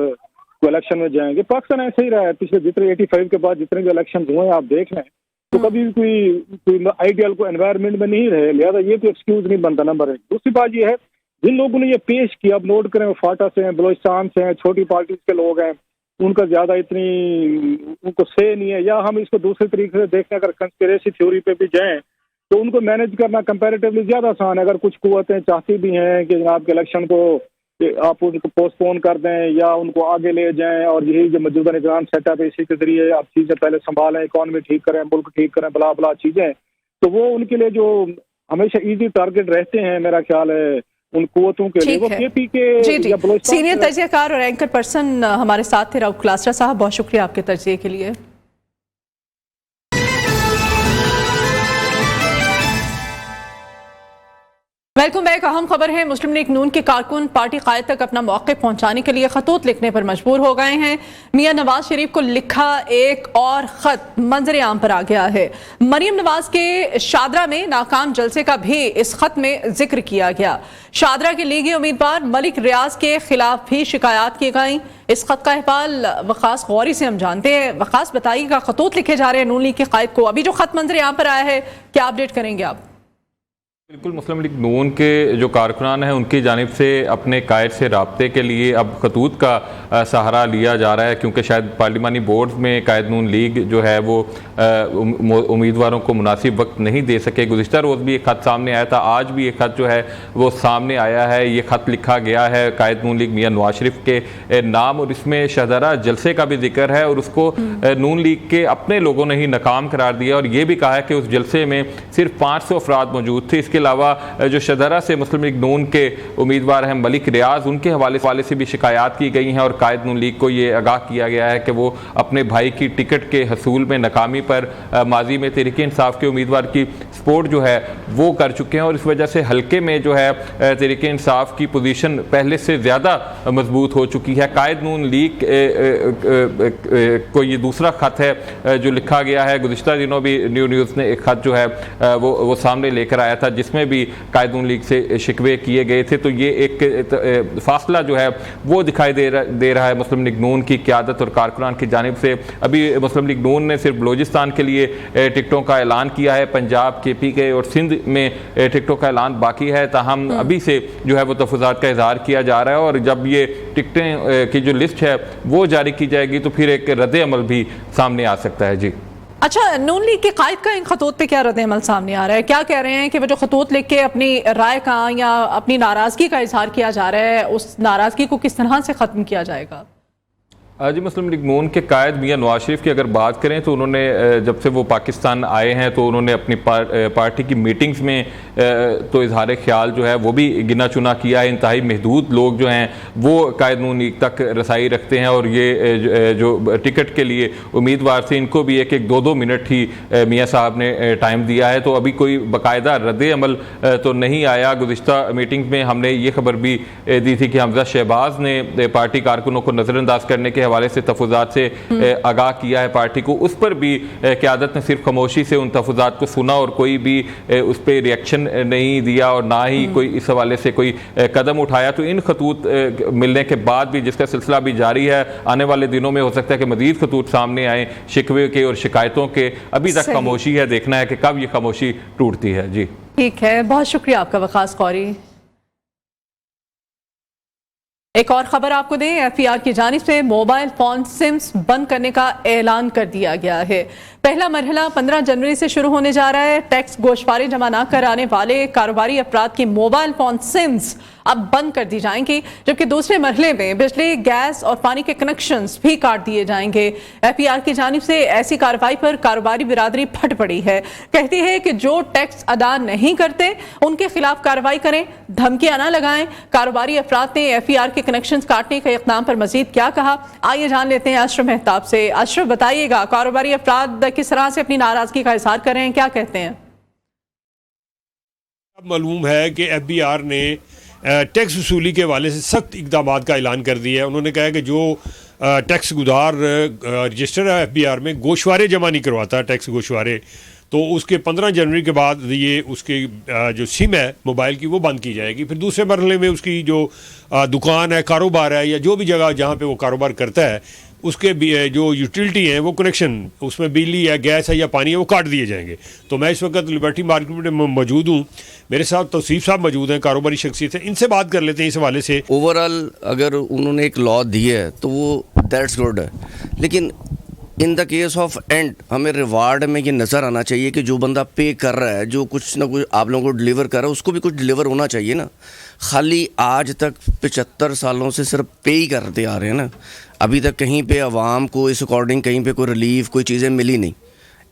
इलेक्शन में जाएंगे। पाकिस्तान ऐसे ही रहा है पिछले जितने 85 के बाद जितने भी इलेक्शन हुए हैं आप देख लें, तो कभी भी कोई आइडियल को एनवायरनमेंट में नहीं रहे, लिहाजा ये तो एक्सक्यूज नहीं बनता। नंबर 1। दूसरी बात ये है, जिन लोगों ने ये पेश किया, अब नोट करें, फाटा से हैं, बलोचिस्तान से हैं, छोटी पार्टीज के लोग हैं, उनका ज्यादा इतनी उनको से नहीं है। या हम इसको दूसरे तरीके से देखें, अगर कंस्पिरेसी थ्योरी पे भी जाएं तो उनको मैनेज करना कंपैरेटिवली ज्यादा आसान है। अगर कुछ कुव्वतें चाहती भी हैं कि जनाब के इलेक्शन को आप उनको पोस्टपोन कर दें या उनको आगे ले जाएं, और यही जो मौजूदा निज़ाम सेटअप है इसी के जरिए आप चीजें पहले संभालें, इकॉनमी ठीक करें, मुल्क ठीक करें, बला बला चीजें, तो वो उनके लिए जो हमेशा इजी टारगेट रहते हैं मेरा ख्याल है उन कुव्वतों के लिए। वो केपी के जी सीनियर तजियाकार और एंकर पर्सन हमारे साथ थे राउफ क्लास्टर साहब, बहुत शुक्रिया आपके तजिए के लिए। Welcome back. अहम खबर है, मुस्लिम लीग नून के कारकुन पार्टी कायद तक अपना मौक़िफ़ पहुंचाने के लिए खतूत लिखने पर मजबूर हो गए हैं। मियां नवाज शरीफ को लिखा एक और ख़त मंजर आम पर आ गया है। मरीम नवाज के शादरा में नाकाम जलसे का भी इस खत में जिक्र किया गया। शादरा के लीगी उम्मीदवार मलिक रियाज के खिलाफ भी शिकायत की गई। इस खत का अहवाल वकास गौरी से हम जानते हैं। वकास बताइएगा, खतूत लिखे जा रहे हैं नून लीग के कायद को, अभी जो खत मंजर आम पर आया है क्या अपडेट करेंगे आप? बिल्कुल, मुस्लिम लीग नून के जो कारकुनान हैं उनकी जानिब से अपने कायद से राब्ते के लिए अब खतूत का सहारा लिया जा रहा है, क्योंकि शायद पार्लिमानी बोर्ड में कायद नून लीग जो है वो उम्मीदवारों को मुनासिब वक्त नहीं दे सके। गुज़िश्ता रोज़ भी एक खत सामने आया था, आज भी एक खत जो है वो सामने आया है। ये खत लिखा गया है कायद नून लीग मियां नवाज शरीफ के नाम, और इसमें शहदारा जलसे का भी जिक्र है और उसको नून लीग के अपने लोगों ने ही नाकाम करार दिया, और ये भी कहा है कि उस जलसे में सिर्फ 500 अफराद मौजूद थे। इसके अलावा जो शहदारा से मुस्लिम लीग नून के उम्मीदवार हैं मलिक रियाज, उनके हवाले से भी शिकायत की गई हैं, और कायद नून लीग को ये आगाह किया गया है कि वो अपने भाई की टिकट के हसूल में नाकामी पर माजी में तहरीक इंसाफ के उम्मीदवार की सपोर्ट जो है वो कर चुके हैं, और इस वजह से हल्के में जो है तहरीक इंसाफ की पोजीशन पहले से ज़्यादा मजबूत हो चुकी है। कायद नून लीग को ये दूसरा खत है जो लिखा गया है। गुज़िश्ता दिनों भी न्यूज़ ने एक खत जो है वो सामने लेकर आया था, जिसमें भी कायद नून लीग से शिकवे किए गए थे। तो ये एक फासला जो है वो दिखाई दे रहा है मुस्लिम लीग नून की क़यादत और कारकुनान की जानिब से। अभी मुस्लिम लीग नून ने सिर्फ बलोचिस्तान के लिए टिकटों का ऐलान किया है, पंजाब, KP के और सिंध में टिकटों का ऐलान बाकी है। ताहम अभी से जो है वो तफज़ात का इजहार किया जा रहा है, और जब ये टिकटें की जो लिस्ट है वो जारी की जाएगी तो फिर एक रद्द अमल भी सामने आ सकता है। जी अच्छा, नून लीग के कायद का इन खतूत पे क्या रद्द-ए-अमल सामने आ रहा है? क्या कह रहे हैं कि वो जो खतूत लिख के अपनी राय का या अपनी नाराज़गी का इजहार किया जा रहा है, उस नाराज़गी को किस तरह से ख़त्म किया जाएगा? जी, मुस्लिम लीग नून के कायद मियां नवाज शरीफ की अगर बात करें तो उन्होंने जब से वो पाकिस्तान आए हैं तो उन्होंने अपनी पार्टी की मीटिंग्स में तो इजहार ख्याल जो है वो भी गिना चुना किया है। इंतहाई महदूद लोग जो हैं वो कायद नून लीग तक रसाई रखते हैं, और ये जो टिकट के लिए उम्मीदवार थे इनको भी एक 2-2 मिनट ही मियाँ साहब ने टाइम दिया है। तो अभी कोई बाकायदा रद्द अमल तो नहीं आया। गुज़िश्ता मीटिंग में हमने ये खबर भी दी थी कि हमजा शहबाज ने पार्टी कारकुनों को नज़रअंदाज करने के हवाले से तफुज़ात से आगाह किया है पार्टी को। उस पर भी क़यादत ने सिर्फ खामोशी से उन तफुज़ात को सुना और कोई भी उस पर रिएक्शन नहीं दिया और ना ही कोई इस हवाले से कोई कदम उठाया। तो इन खतूत मिलने के बाद भी, जिसका सिलसिला भी जारी है, आने वाले दिनों में हो सकता है कि मज़ीद खतूत सामने आए शिकवे के और शिकायतों के। अभी तक खामोशी है, देखना है कि कब ये खामोशी टूटती है। जी ठीक है, बहुत शुक्रिया आपका वकास कौरी। एक और खबर आपको दें, FPR की जानिब से मोबाइल फोन सिम्स बंद करने का ऐलान कर दिया गया है। पहला मरहला 15 जनवरी से शुरू होने जा रहा है। टैक्स गोशवारे जमा न कराने वाले कारोबारी अफराद की मोबाइल फोन सिम्स अब बंद कर दी जाएंगी, जबकि दूसरे मरहले में बिजली, गैस और पानी के कनेक्शंस भी काट दिए जाएंगे। FPR की जानिब से ऐसी कार्रवाई पर कारोबारी बिरादरी फट पड़ी है। कहती है कि जो टैक्स अदा नहीं करते उनके खिलाफ कार्रवाई करें, धमकियां ना लगाएं। कारोबारी अफराद ने FPR के कनेक्शंस काटने के इक़दाम पर मजीद क्या कहा, आइए जान लेते हैं अशरफ मेहताब से। अशरफ, बताइएगा, कारोबारी अफराद किस तरह से अपनी नाराजगी का इजहार कर रहे हैं, क्या कहते हैं? अब मालूम है कि FBR ने टैक्स वसूली के हवाले से सख्त इक़दाम का ऐलान कर दिया है। उन्होंने कहा है कि जो टैक्स गुजार रजिस्टर है FBR में गोशवारे जमा नहीं करवाता, टैक्स गोशवारे, तो उसके 15 जनवरी के बाद ये उसके जो सिम है मोबाइल की वो बंद की जाएगी। फिर दूसरे मरहले में उसकी जो दुकान है, कारोबार है, या जो भी जगह जहाँ पे वो कारोबार करता है उसके जो यूटिलिटी हैं वो कनेक्शन, उसमें बिजली है, गैस है या पानी है, वो काट दिए जाएंगे। तो मैं इस वक्त लिबर्टी मार्केट में मौजूद हूँ, मेरे साथ तौसीफ साहब मौजूद हैं, कारोबारी शख्सियत है, इनसे बात कर लेते हैं इस हवाले से। ओवरऑल अगर उन्होंने एक लॉ दी है तो वो दैट्स गुड है, लेकिन in the case of and हमें रिवार्ड में ये नज़र आना चाहिए कि जो बंदा पे कर रहा है, जो कुछ ना कुछ आप लोगों को डिलीवर कर रहा है, उसको भी कुछ डिलीवर होना चाहिए ना। खाली आज तक 75 सालों से सिर्फ पे ही करते आ रहे हैं ना, अभी तक कहीं पे आवाम को इस अकॉर्डिंग कहीं पे कोई रिलीफ, कोई चीज़ें मिली नहीं।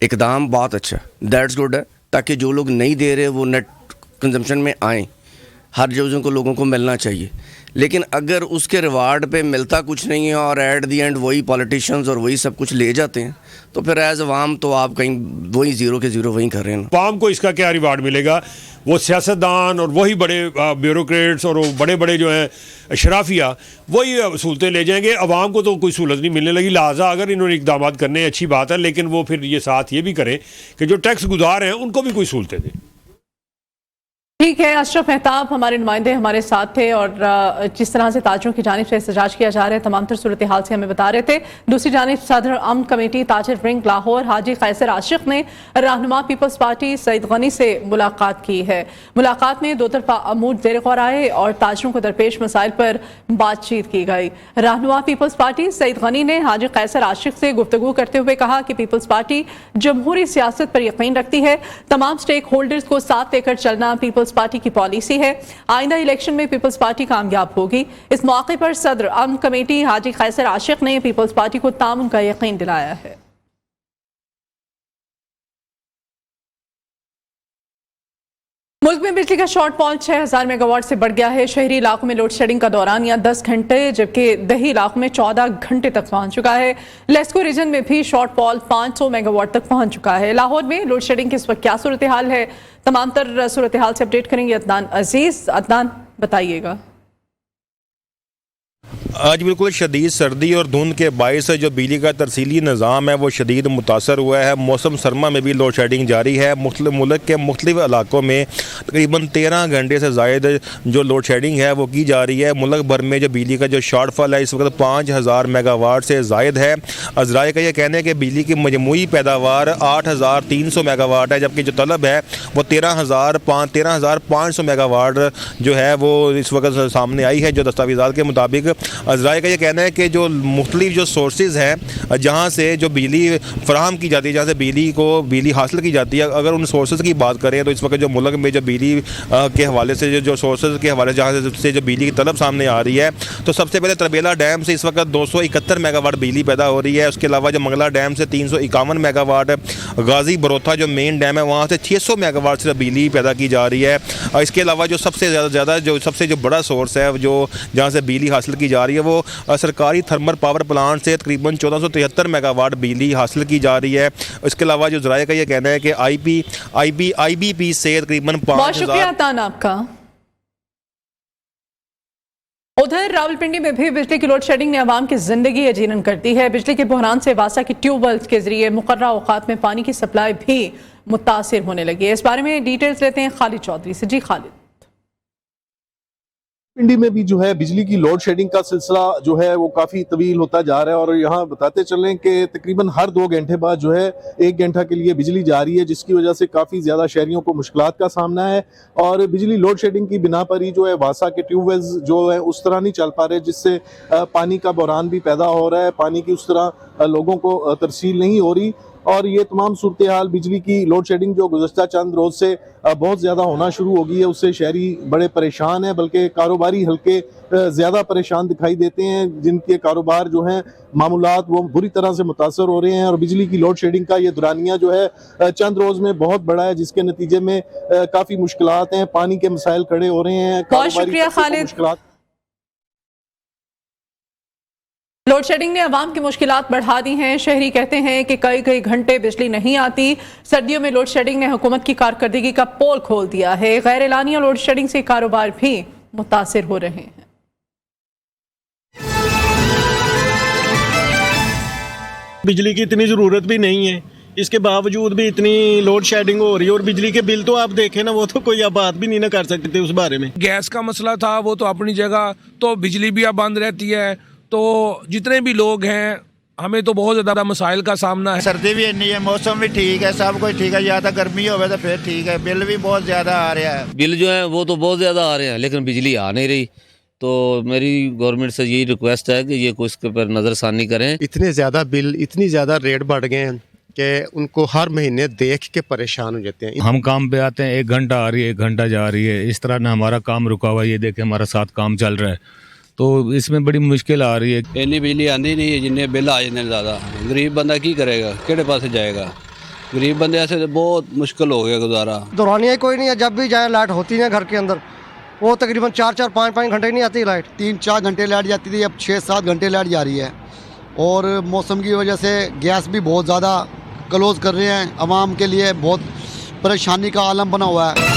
इकदाम बहुत अच्छा है, दैट्स गुड है, ताकि जो लोग नहीं दे रहे वो नेट कंजम्पशन में आएँ, हर जो को लोगों को मिलना चाहिए। लेकिन अगर उसके रिवार्ड पे मिलता कुछ नहीं है और एट दी एंड वही पॉलिटिशियंस और वही सब कुछ ले जाते हैं, तो फिर एज अवाम तो आप कहीं वही ज़ीरो के ज़ीरो वहीं कर रहे हैं। अवाम को इसका क्या रिवार्ड मिलेगा? वो सियासतदान और वही बड़े ब्यूरोक्रेट्स और वो बड़े बड़े जो हैं शराफिया वही सहूलतें ले जाएंगे। अवाम को तो कोई सहूलत नहीं मिलने लगी। लिहाजा अगर इन्होंने इकदाम करने अच्छी बात है, लेकिन वो फिर ये साथ ये भी करें कि जो टैक्स गुजार हैं उनको भी कोई सहूलतें दें। ठीक है, अशरफ मेहताब हमारे नुमाइंदे हमारे साथ थे और जिस तरह से ताजरों की जानिब से एहतजाज किया जा रहा है तमाम तर सूरत हाल से हमें बता रहे थे। दूसरी जानिब सदर अमन कमेटी ताजर रिंग लाहौर हाजी कैसर आशिक ने रहनुमा पीपल्स पार्टी सईद गनी से मुलाकात की है। मुलाकात में दो तरफा अमूर ज़ेर गौर आए और ताजरों को दरपेश मसाइल पर बातचीत की गई। रहनुमा पीपल्स पार्टी सईद गनी ने हाजी कैसर आशिक से गुफ्तगू करते हुए कहा कि पीपल्स पार्टी जमहूरी सियासत पर यकीन रखती है, तमाम स्टेक होल्डर्स को साथ लेकर चलना पीपल्स पार्टी की पॉलिसी है। आइंदा इलेक्शन में पीपल्स पार्टी कामयाब होगी। इस मौके पर सदर अमन कमेटी हाजी कैसर आशिक ने पीपल्स पार्टी को तामुन का यकीन दिलाया है। मुल्क में बिजली का शॉर्टफॉल 6000 मेगावाट से बढ़ गया है। शहरी इलाकों में लोड शेडिंग का दौरान या 10 घंटे, जबकि दही इलाकों में 14 घंटे तक पहुंच चुका है। लेस्को रीजन में भी शॉर्टफॉल 500 मेगावाट तक पहुंच चुका है। लाहौर में लोड शेडिंग की इस वक्त क्या सूरत हाल है, तमाम तर सूरत हाल से अपडेट करेंगे अदनान अजीज। अदनान बताइएगा। आज बिल्कुल शदीद सर्दी और धुंध के बायस जो बिजली का तरसीली निज़ाम है वो शदीद मुतासर हुआ है। मौसम सरमा में भी लोड शेडिंग जारी है। मुल्क के मुख्तलिफ इलाकों में तकरीबन 13 घंटे से ज़ायद जो लोड शेडिंग है वो की जा रही है। मुल्क भर में जो बिजली का जो शॉर्टफॉल है इस वक्त 5000 मेगावाट से ज़ायद है। अज़राए का ये कहना है कि बिजली की मजमूई पैदावार 8300 मेगावाट है, जबकि जो तलब है वो 13500 मेगावाट जो है वो इस वक्त सामने आई है। जो दस्तावेज़ात के मुताबिक अज़राए का ये कहना है कि जो मुख्तलिफ जो सोर्सेज हैं जहाँ से जो बिजली फराहम की जाती है, जहाँ से बिजली हासिल की जाती है, अगर उन सोर्सेज की बात करें तो इस वक्त जो मुल्क में जो बिजली के हवाले से जो सोर्सेज के हवाले जहाँ से जो बिजली की तलब सामने आ रही है, तो सबसे पहले तरबेला डैम से इस वक्त 271 मेगावाट बिजली पैदा हो रही है। उसके अलावा जो मंगला डैम से 351 मेगावाट, गाजी बरोथा जो मेन डैम है वहाँ से 600 मेगावाट से बिजली पैदा की जा रही है। इसके अलावा जो सबसे ज़्यादा जो बड़ा सोर्स है जो जहाँ से बिजली हासिल की जा रही है वो सरकारी थर्मल पावर प्लांट से तकरीबन 1473 मेगावाट बिजली हासिल की जा रही है। इसके अलावा जो ज़राए का ये कहना है कि IBP से तकरीबन 5000। आपका उधर रावलपिंडी में भी बिजली की लोड शेडिंग ने आवाम की जिंदगी अजीरन कर दी है। बिजली के बहरान से वासा की ट्यूबवेल्स के जरिए मुकर्रर औकात में पानी की सप्लाई भी मुतासिर होने लगी है। इस बारे में डिटेल्स लेते हैं खालिद चौधरी से। जी खालिद। पिंडी में भी जो है बिजली की लोड शेडिंग का सिलसिला जो है वो काफ़ी तवील होता जा रहा है और यहाँ बताते चलें कि तकरीबन हर 2 घंटे बाद जो है 1 घंटा के लिए बिजली जा रही है, जिसकी वजह से काफ़ी ज़्यादा शहरियों को मुश्किलात का सामना है। और बिजली लोड शेडिंग की बिना पर ही जो है वासा के ट्यूबवेल्स जो है उस तरह नहीं चल पा रहे, जिससे पानी का बहरान भी पैदा हो रहा है, पानी की उस तरह लोगों को तरसील नहीं हो रही। और ये तमाम सूरत हाल बिजली की लोड शेडिंग जो गुज़श्ता चंद रोज़ से बहुत ज़्यादा होना शुरू हो गई है, उससे शहरी बड़े परेशान हैं, बल्कि कारोबारी हल्के ज़्यादा परेशान दिखाई देते हैं, जिनके कारोबार जो हैं मामूलात वो बुरी तरह से मुतासर हो रहे हैं। और बिजली की लोड शेडिंग का ये दुरानिया जो है चंद रोज़ में बहुत बड़ा है, जिसके नतीजे में काफ़ी मुश्किलात हैं, पानी के मसाइल खड़े हो रहे हैं। बहुत शुक्रिया खालिद। लोड शेडिंग ने आवाम की मुश्किलात बढ़ा दी हैं। शहरी कहते हैं कि कई घंटे बिजली नहीं आती। सर्दियों में लोड शेडिंग ने हुकूमत की कारकर्दगी का पोल खोल दिया है। गैर एलानिया लोड शेडिंग से कारोबार भी मुतासिर हो रहे हैं। बिजली की इतनी ज़रूरत भी नहीं है, इसके बावजूद भी इतनी लोड शेडिंग हो रही है। और बिजली के बिल तो आप देखें ना, वो तो कोई आप बात भी नहीं ना कर सकते थे उस बारे में। गैस का मसला था वो तो अपनी जगह, तो बिजली भी अब बंद रहती है, तो जितने भी लोग हैं हमें तो बहुत ज़्यादा मसाइल का सामना है। सर्दी भी नहीं है, मौसम भी ठीक है, सब कुछ ठीक है। या तो गर्मी हो तो फिर ठीक है, बिल भी बहुत ज़्यादा आ रहा है। बिल जो है वो तो बहुत ज़्यादा आ रहे हैं, लेकिन बिजली आ नहीं रही। तो मेरी गवर्नमेंट से यही रिक्वेस्ट है कि ये कुछ के पर नज़रसानी करें। इतने ज़्यादा बिल, इतनी ज़्यादा रेट बढ़ गए हैं कि उनको हर महीने देख के परेशान हो जाते हैं। हम काम पे आते हैं, 1 घंटा आ रही है, 1 घंटा जा रही है, इस तरह ना हमारा काम रुका हुआ है। ये देखें हमारा साथ काम चल रहा है, तो इसमें बड़ी मुश्किल आ रही है। इन्नी बिजली आती नहीं है जिन्ने बिल आ जाते ज़्यादा। गरीब बंदा की करेगा, केड़े पास जाएगा। गरीब बंदे ऐसे तो बहुत मुश्किल हो गया गुजारा। दौरानिया कोई नहीं है, जब भी जाए लाइट होती है घर के अंदर, वो तकरीबन 4-4, 5-5 घंटे नहीं आती लाइट। 3-4 घंटे लाइट जाती थी, अब 6-7 घंटे लाइट जा रही है। और मौसम की वजह से गैस भी बहुत ज़्यादा क्लोज कर रहे हैं, आवाम के लिए बहुत परेशानी का आलम बना हुआ है।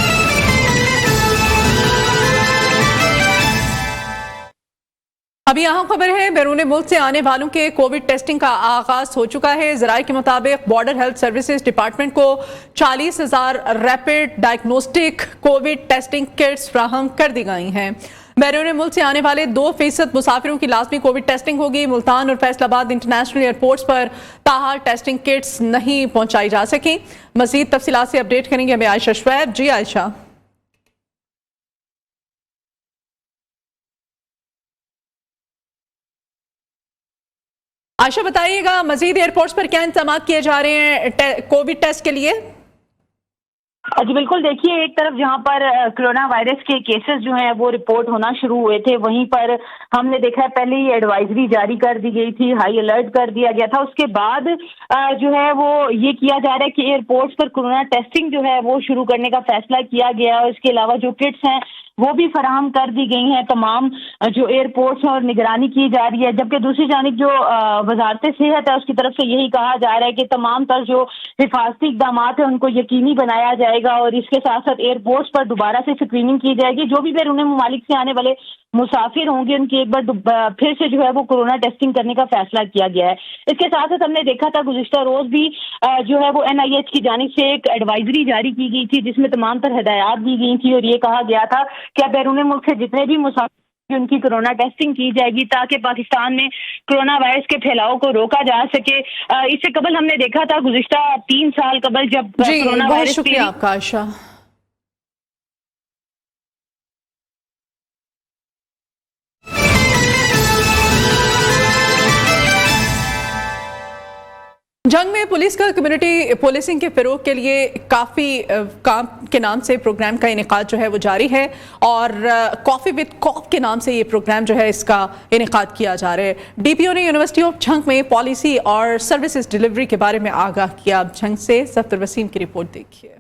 अभी यहाँ खबर है, बैरून मुल्क से आने वालों के कोविड टेस्टिंग का आगाज हो चुका है। जराये के मुताबिक बॉर्डर हेल्थ सर्विसेज डिपार्टमेंट को 40,000 rapid diagnostic COVID testing kits फ्राहम कर दी गई हैं। बैरून मुल्क से आने वाले 2% मुसाफिरों की लाजमी कोविड टेस्टिंग होगी। मुल्तान और फैसलाबाद इंटरनेशनल एयरपोर्ट्स पर ताहार टेस्टिंग किट्स नहीं पहुंचाई जा सकी। मजीद तफसीलात से अपडेट करेंगे हमें आयशा शुएब। जी आयशा। आयशा बताइएगा, मजीद एयरपोर्ट्स पर क्या इंतजाम किए जा रहे हैं कोविड टेस्ट के लिए? जी बिल्कुल, देखिए, एक तरफ जहां पर कोरोना वायरस के केसेस जो हैं वो रिपोर्ट होना शुरू हुए थे, वहीं पर हमने देखा है पहले ही एडवाइजरी जारी कर दी गई थी, हाई अलर्ट कर दिया गया था। उसके बाद जो है वो ये किया जा रहा है कि एयरपोर्ट्स पर कोरोना टेस्टिंग जो है वो शुरू करने का फैसला किया गया है। इसके अलावा जो किट्स हैं वो भी फराहम कर दी गई हैं तमाम जो एयरपोर्ट्स और निगरानी की जा रही है। जबकि दूसरी जानिब जो वजारत सेहत है उसकी तरफ से यही कहा जा रहा है कि तमाम तर जो हिफाजती इकदाम है उनको यकीनी बनाया जाएगा और इसके साथ साथ एयरपोर्ट्स पर दोबारा से स्क्रीनिंग की जाएगी। जो भी बैरून ममालिक से आने वाले मुसाफिर होंगे उनकी एक बार फिर से जो है वो कोरोना टेस्टिंग करने का फैसला किया गया है। इसके साथ साथ हमने देखा था गुज़िश्ता रोज भी जो है वो NIH की जानिब से एक एडवाइजरी जारी की गई थी जिसमें तमाम तर हिदायत दी गई थी और ये कहा गया था कि बैरून मुल्क से जितने भी मुसाफिर उनकी कोरोना टेस्टिंग की जाएगी ताकि पाकिस्तान में कोरोना वायरस के फैलाव को रोका जा सके। इससे कबल हमने देखा था गुज़िश्ता 3 साल कबल जब कोरोना वायरस। शुक्रिया आपका आयशा। जंग में पुलिस का कम्युनिटी पुलिसिंग के फ़रोग के लिए काफ़ी काम के नाम से प्रोग्राम का इनेकाद जो है वो जारी है और कॉफ़ी विद कॉप के नाम से ये प्रोग्राम जो है इसका इनेकाद किया जा रहा है। DPO ने यूनिवर्सिटी ऑफ झंग में पॉलिसी और सर्विसेज डिलीवरी के बारे में आगाह किया। अब झंग से सफ्दर वसीम की रिपोर्ट देखिए।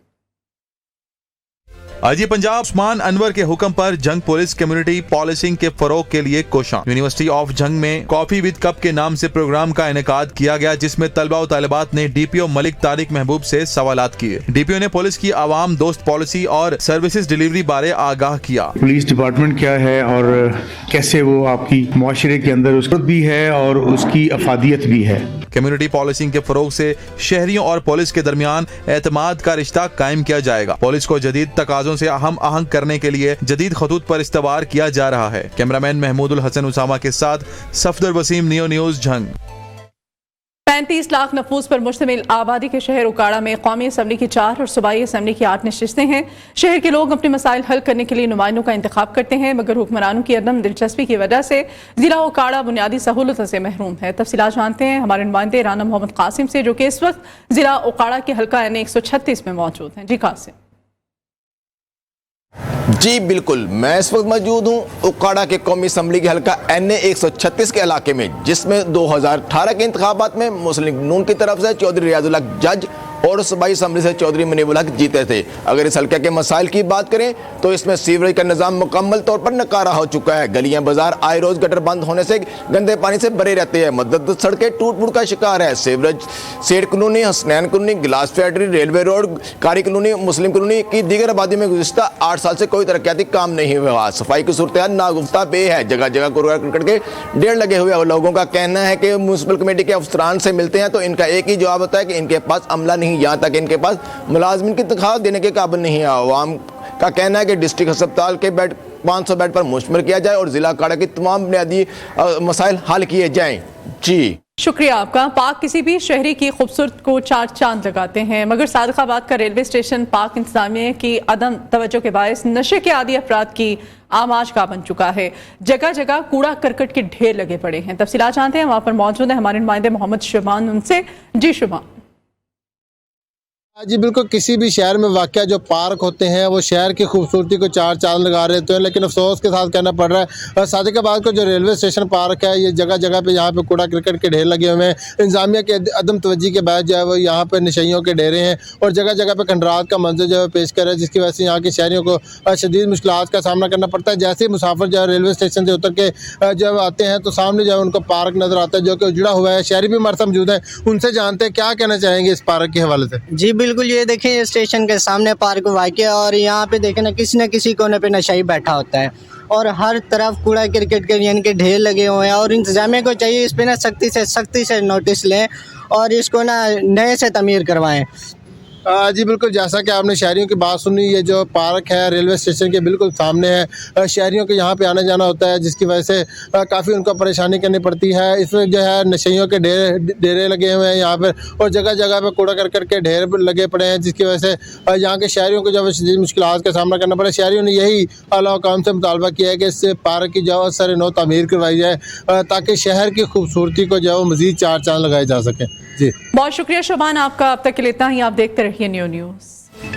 आईजी पंजाब उस्मान अनवर के हुक्म पर जंग पुलिस कम्युनिटी पॉलिसिंग के फरोग के लिए कोशां। यूनिवर्सिटी ऑफ जंग में कॉफी विद कप के नाम से प्रोग्राम का इनेकाद किया गया जिसमें तलबा और तालिबात ने DPO मलिक तारिक महबूब से सवालात किए। DPO ने पुलिस की आवाम दोस्त पॉलिसी और सर्विसेज डिलीवरी बारे आगाह किया। पुलिस डिपार्टमेंट क्या है और कैसे वो आपकी मुआशरे के अंदर उसकी भी है और उसकी अफादियत भी है। कम्युनिटी पॉलिसिंग के फरोग से शहरियों और पुलिस के दरमियान एतमाद का रिश्ता कायम किया जाएगा। पुलिस को जदीद तकाजों से हम आहंग करने के लिए जदीद खतूत पर इस्तवार किया जा रहा है। कैमरामैन महमूदुल हसन उसामा के साथ सफदर वसीम, नियो न्यूज़ झंग। 35 लाख नफूस पर मुश्तमिल आबादी के शहर उकाड़ा में कौमी असम्बली की 4 और सूबाई असम्बली की 8 नशिस्तें हैं। शहर के लोग अपने मसाइल हल करने के लिए नुमाइंदों का इंतखाब करते हैं मगर हुक्मरानों की अदम दिलचस्पी की वजह से जिला उकाड़ा बुनियादी सहूलतों से महरूम है। तफसीलात जानते हैं हमारे नुमाइंदे राना मोहम्मद कासिम से जो कि इस वक्त जिला उकाड़ा के हल्का NA 136 में मौजूद हैं। जी कासिम। जी बिल्कुल, मैं इस वक्त मौजूद हूँ उकाड़ा के कौमी असम्बली के हल्का NA 136 के इलाके में जिसमें 2018 के इंतखाबात में मुस्लिम नून की तरफ से चौधरी रियाजुल हक जज और सूबाई असम्बली से चौधरी मुनीबुल हक जीते थे। अगर इस हल्के के मसाइल की बात करें तो इसमें सीवरेज का निज़ाम मुकम्मल तौर पर नकारा हो चुका है। गलियां बाजार आए रोज गटर बंद होने से गंदे पानी से भरे रहते हैं। मदद सड़कें टूट फूट का शिकार है। सीवरेज सेठ कॉलोनी, हसनैन कॉलोनी, गिलास फैक्ट्री, रेलवे रोड, कारी कॉलोनी, मुस्लिम कॉलोनी की दीगर आबादी में गुज़िश्ता 8 साल से कोई तरक्याती काम नहीं हुआ। सफाई की सूरत नागुफ्ता पे है। जगह जगह कूड़ा करकट के ढेर लगे हुए हैं। लोगों का कहना है कि म्यूनसिपल कमेटी के अफसरान से मिलते हैं तो इनका एक ही जवाब होता है कि इनके पास अमला नहीं, यहाँ तक इनके पास मुलाजमिन की तनख्वाह देने के काबिल नहीं है। अवाम का कहना है कि डिस्ट्रिक्ट अस्पताल के बेड 500 बेड पर मुश्तमिल किया जाए और जिला काड़ा की तमाम बुनियादी मसाइल हल किए जाएं। जी शुक्रिया आपका। पाक किसी भी शहरी की खूबसूरत को 4 चांद लगाते हैं मगर सादिकाबाद का रेलवे स्टेशन पाक इंतजामिया की अदम तवज्जो के बायस नशे के आदी अफराद की आमाज का बन चुका है। जगह जगह कूड़ा करकट के ढेर लगे पड़े हैं। तफसीलात जानते हैं वहाँ पर मौजूद है हमारे नुमाइंदे मोहम्मद शुबान उनसे। जी शुबान। जी बिल्कुल, किसी भी शहर में वाक़या जो पार्क होते हैं वो शहर की खूबसूरती को चार चांद लगा रहे होते हैं, लेकिन अफसोस के साथ कहना पड़ रहा है और सादिकाबाद को जो रेलवे स्टेशन पार्क है, ये जगह जगह पे यहाँ पे कूड़ा क्रिकेट के ढेर लगे हुए हैं। इंतजामिया के अदम तवज्जी के बाद जो है वो यहाँ पे नशइयों के डेरे हैं और जगह जगह पे खंडरात का मंजर जो है पेश कर रहा है, जिसकी वजह से यहाँ के शहरियों को शदीद मुश्किलात का सामना करना पड़ता है। जैसे ही मुसाफिर जो है रेलवे स्टेशन से उतर के जब आते हैं तो सामने जो है उनको पार्क नज़र आता है जो कि उजड़ा हुआ है। शहरी भी हमारे साथ मौजूद है, उनसे जानते हैं क्या कहना चाहेंगे इस पार्क के हवाले से। जी बिल्कुल, ये देखें स्टेशन के सामने पार्क वाक़या और यहाँ पे देखें ना किसी कोने पे नशाई बैठा होता है और हर तरफ कूड़ा क्रिकेट के यानी के ढेर लगे हुए हैं और इंतजामिया को चाहिए इस पे ना सख्ती से नोटिस लें और इसको ना नए से तमीर करवाएं। जी बिल्कुल, जैसा कि आपने शहरियों की बात सुनी, ये जो पार्क है रेलवे स्टेशन के बिल्कुल सामने है। शहरियों को यहाँ पे आना जाना होता है जिसकी वजह से काफ़ी उनको परेशानी करनी पड़ती है। इसमें जो है नशइयों के डेरे लगे हुए हैं यहाँ पर और जगह जगह पे कूड़ा करकट के ढेर लगे पड़े हैं, जिसकी वजह से यहाँ के शहरियों को जो है मुश्किलात का सामना करना पड़ा। शहरियों ने यही आला हुकाम से मुतालबा किया है कि इस पार्क की जो असर नो तामीर करवाई जाए ताकि शहर की खूबसूरती को जो है मज़ीद चार चांद लगाए जा सकें। जी बहुत शुक्रिया शोभान आपका। अब तक के लिए इतना ही। आप देखते रहिए न्यू न्यूज़।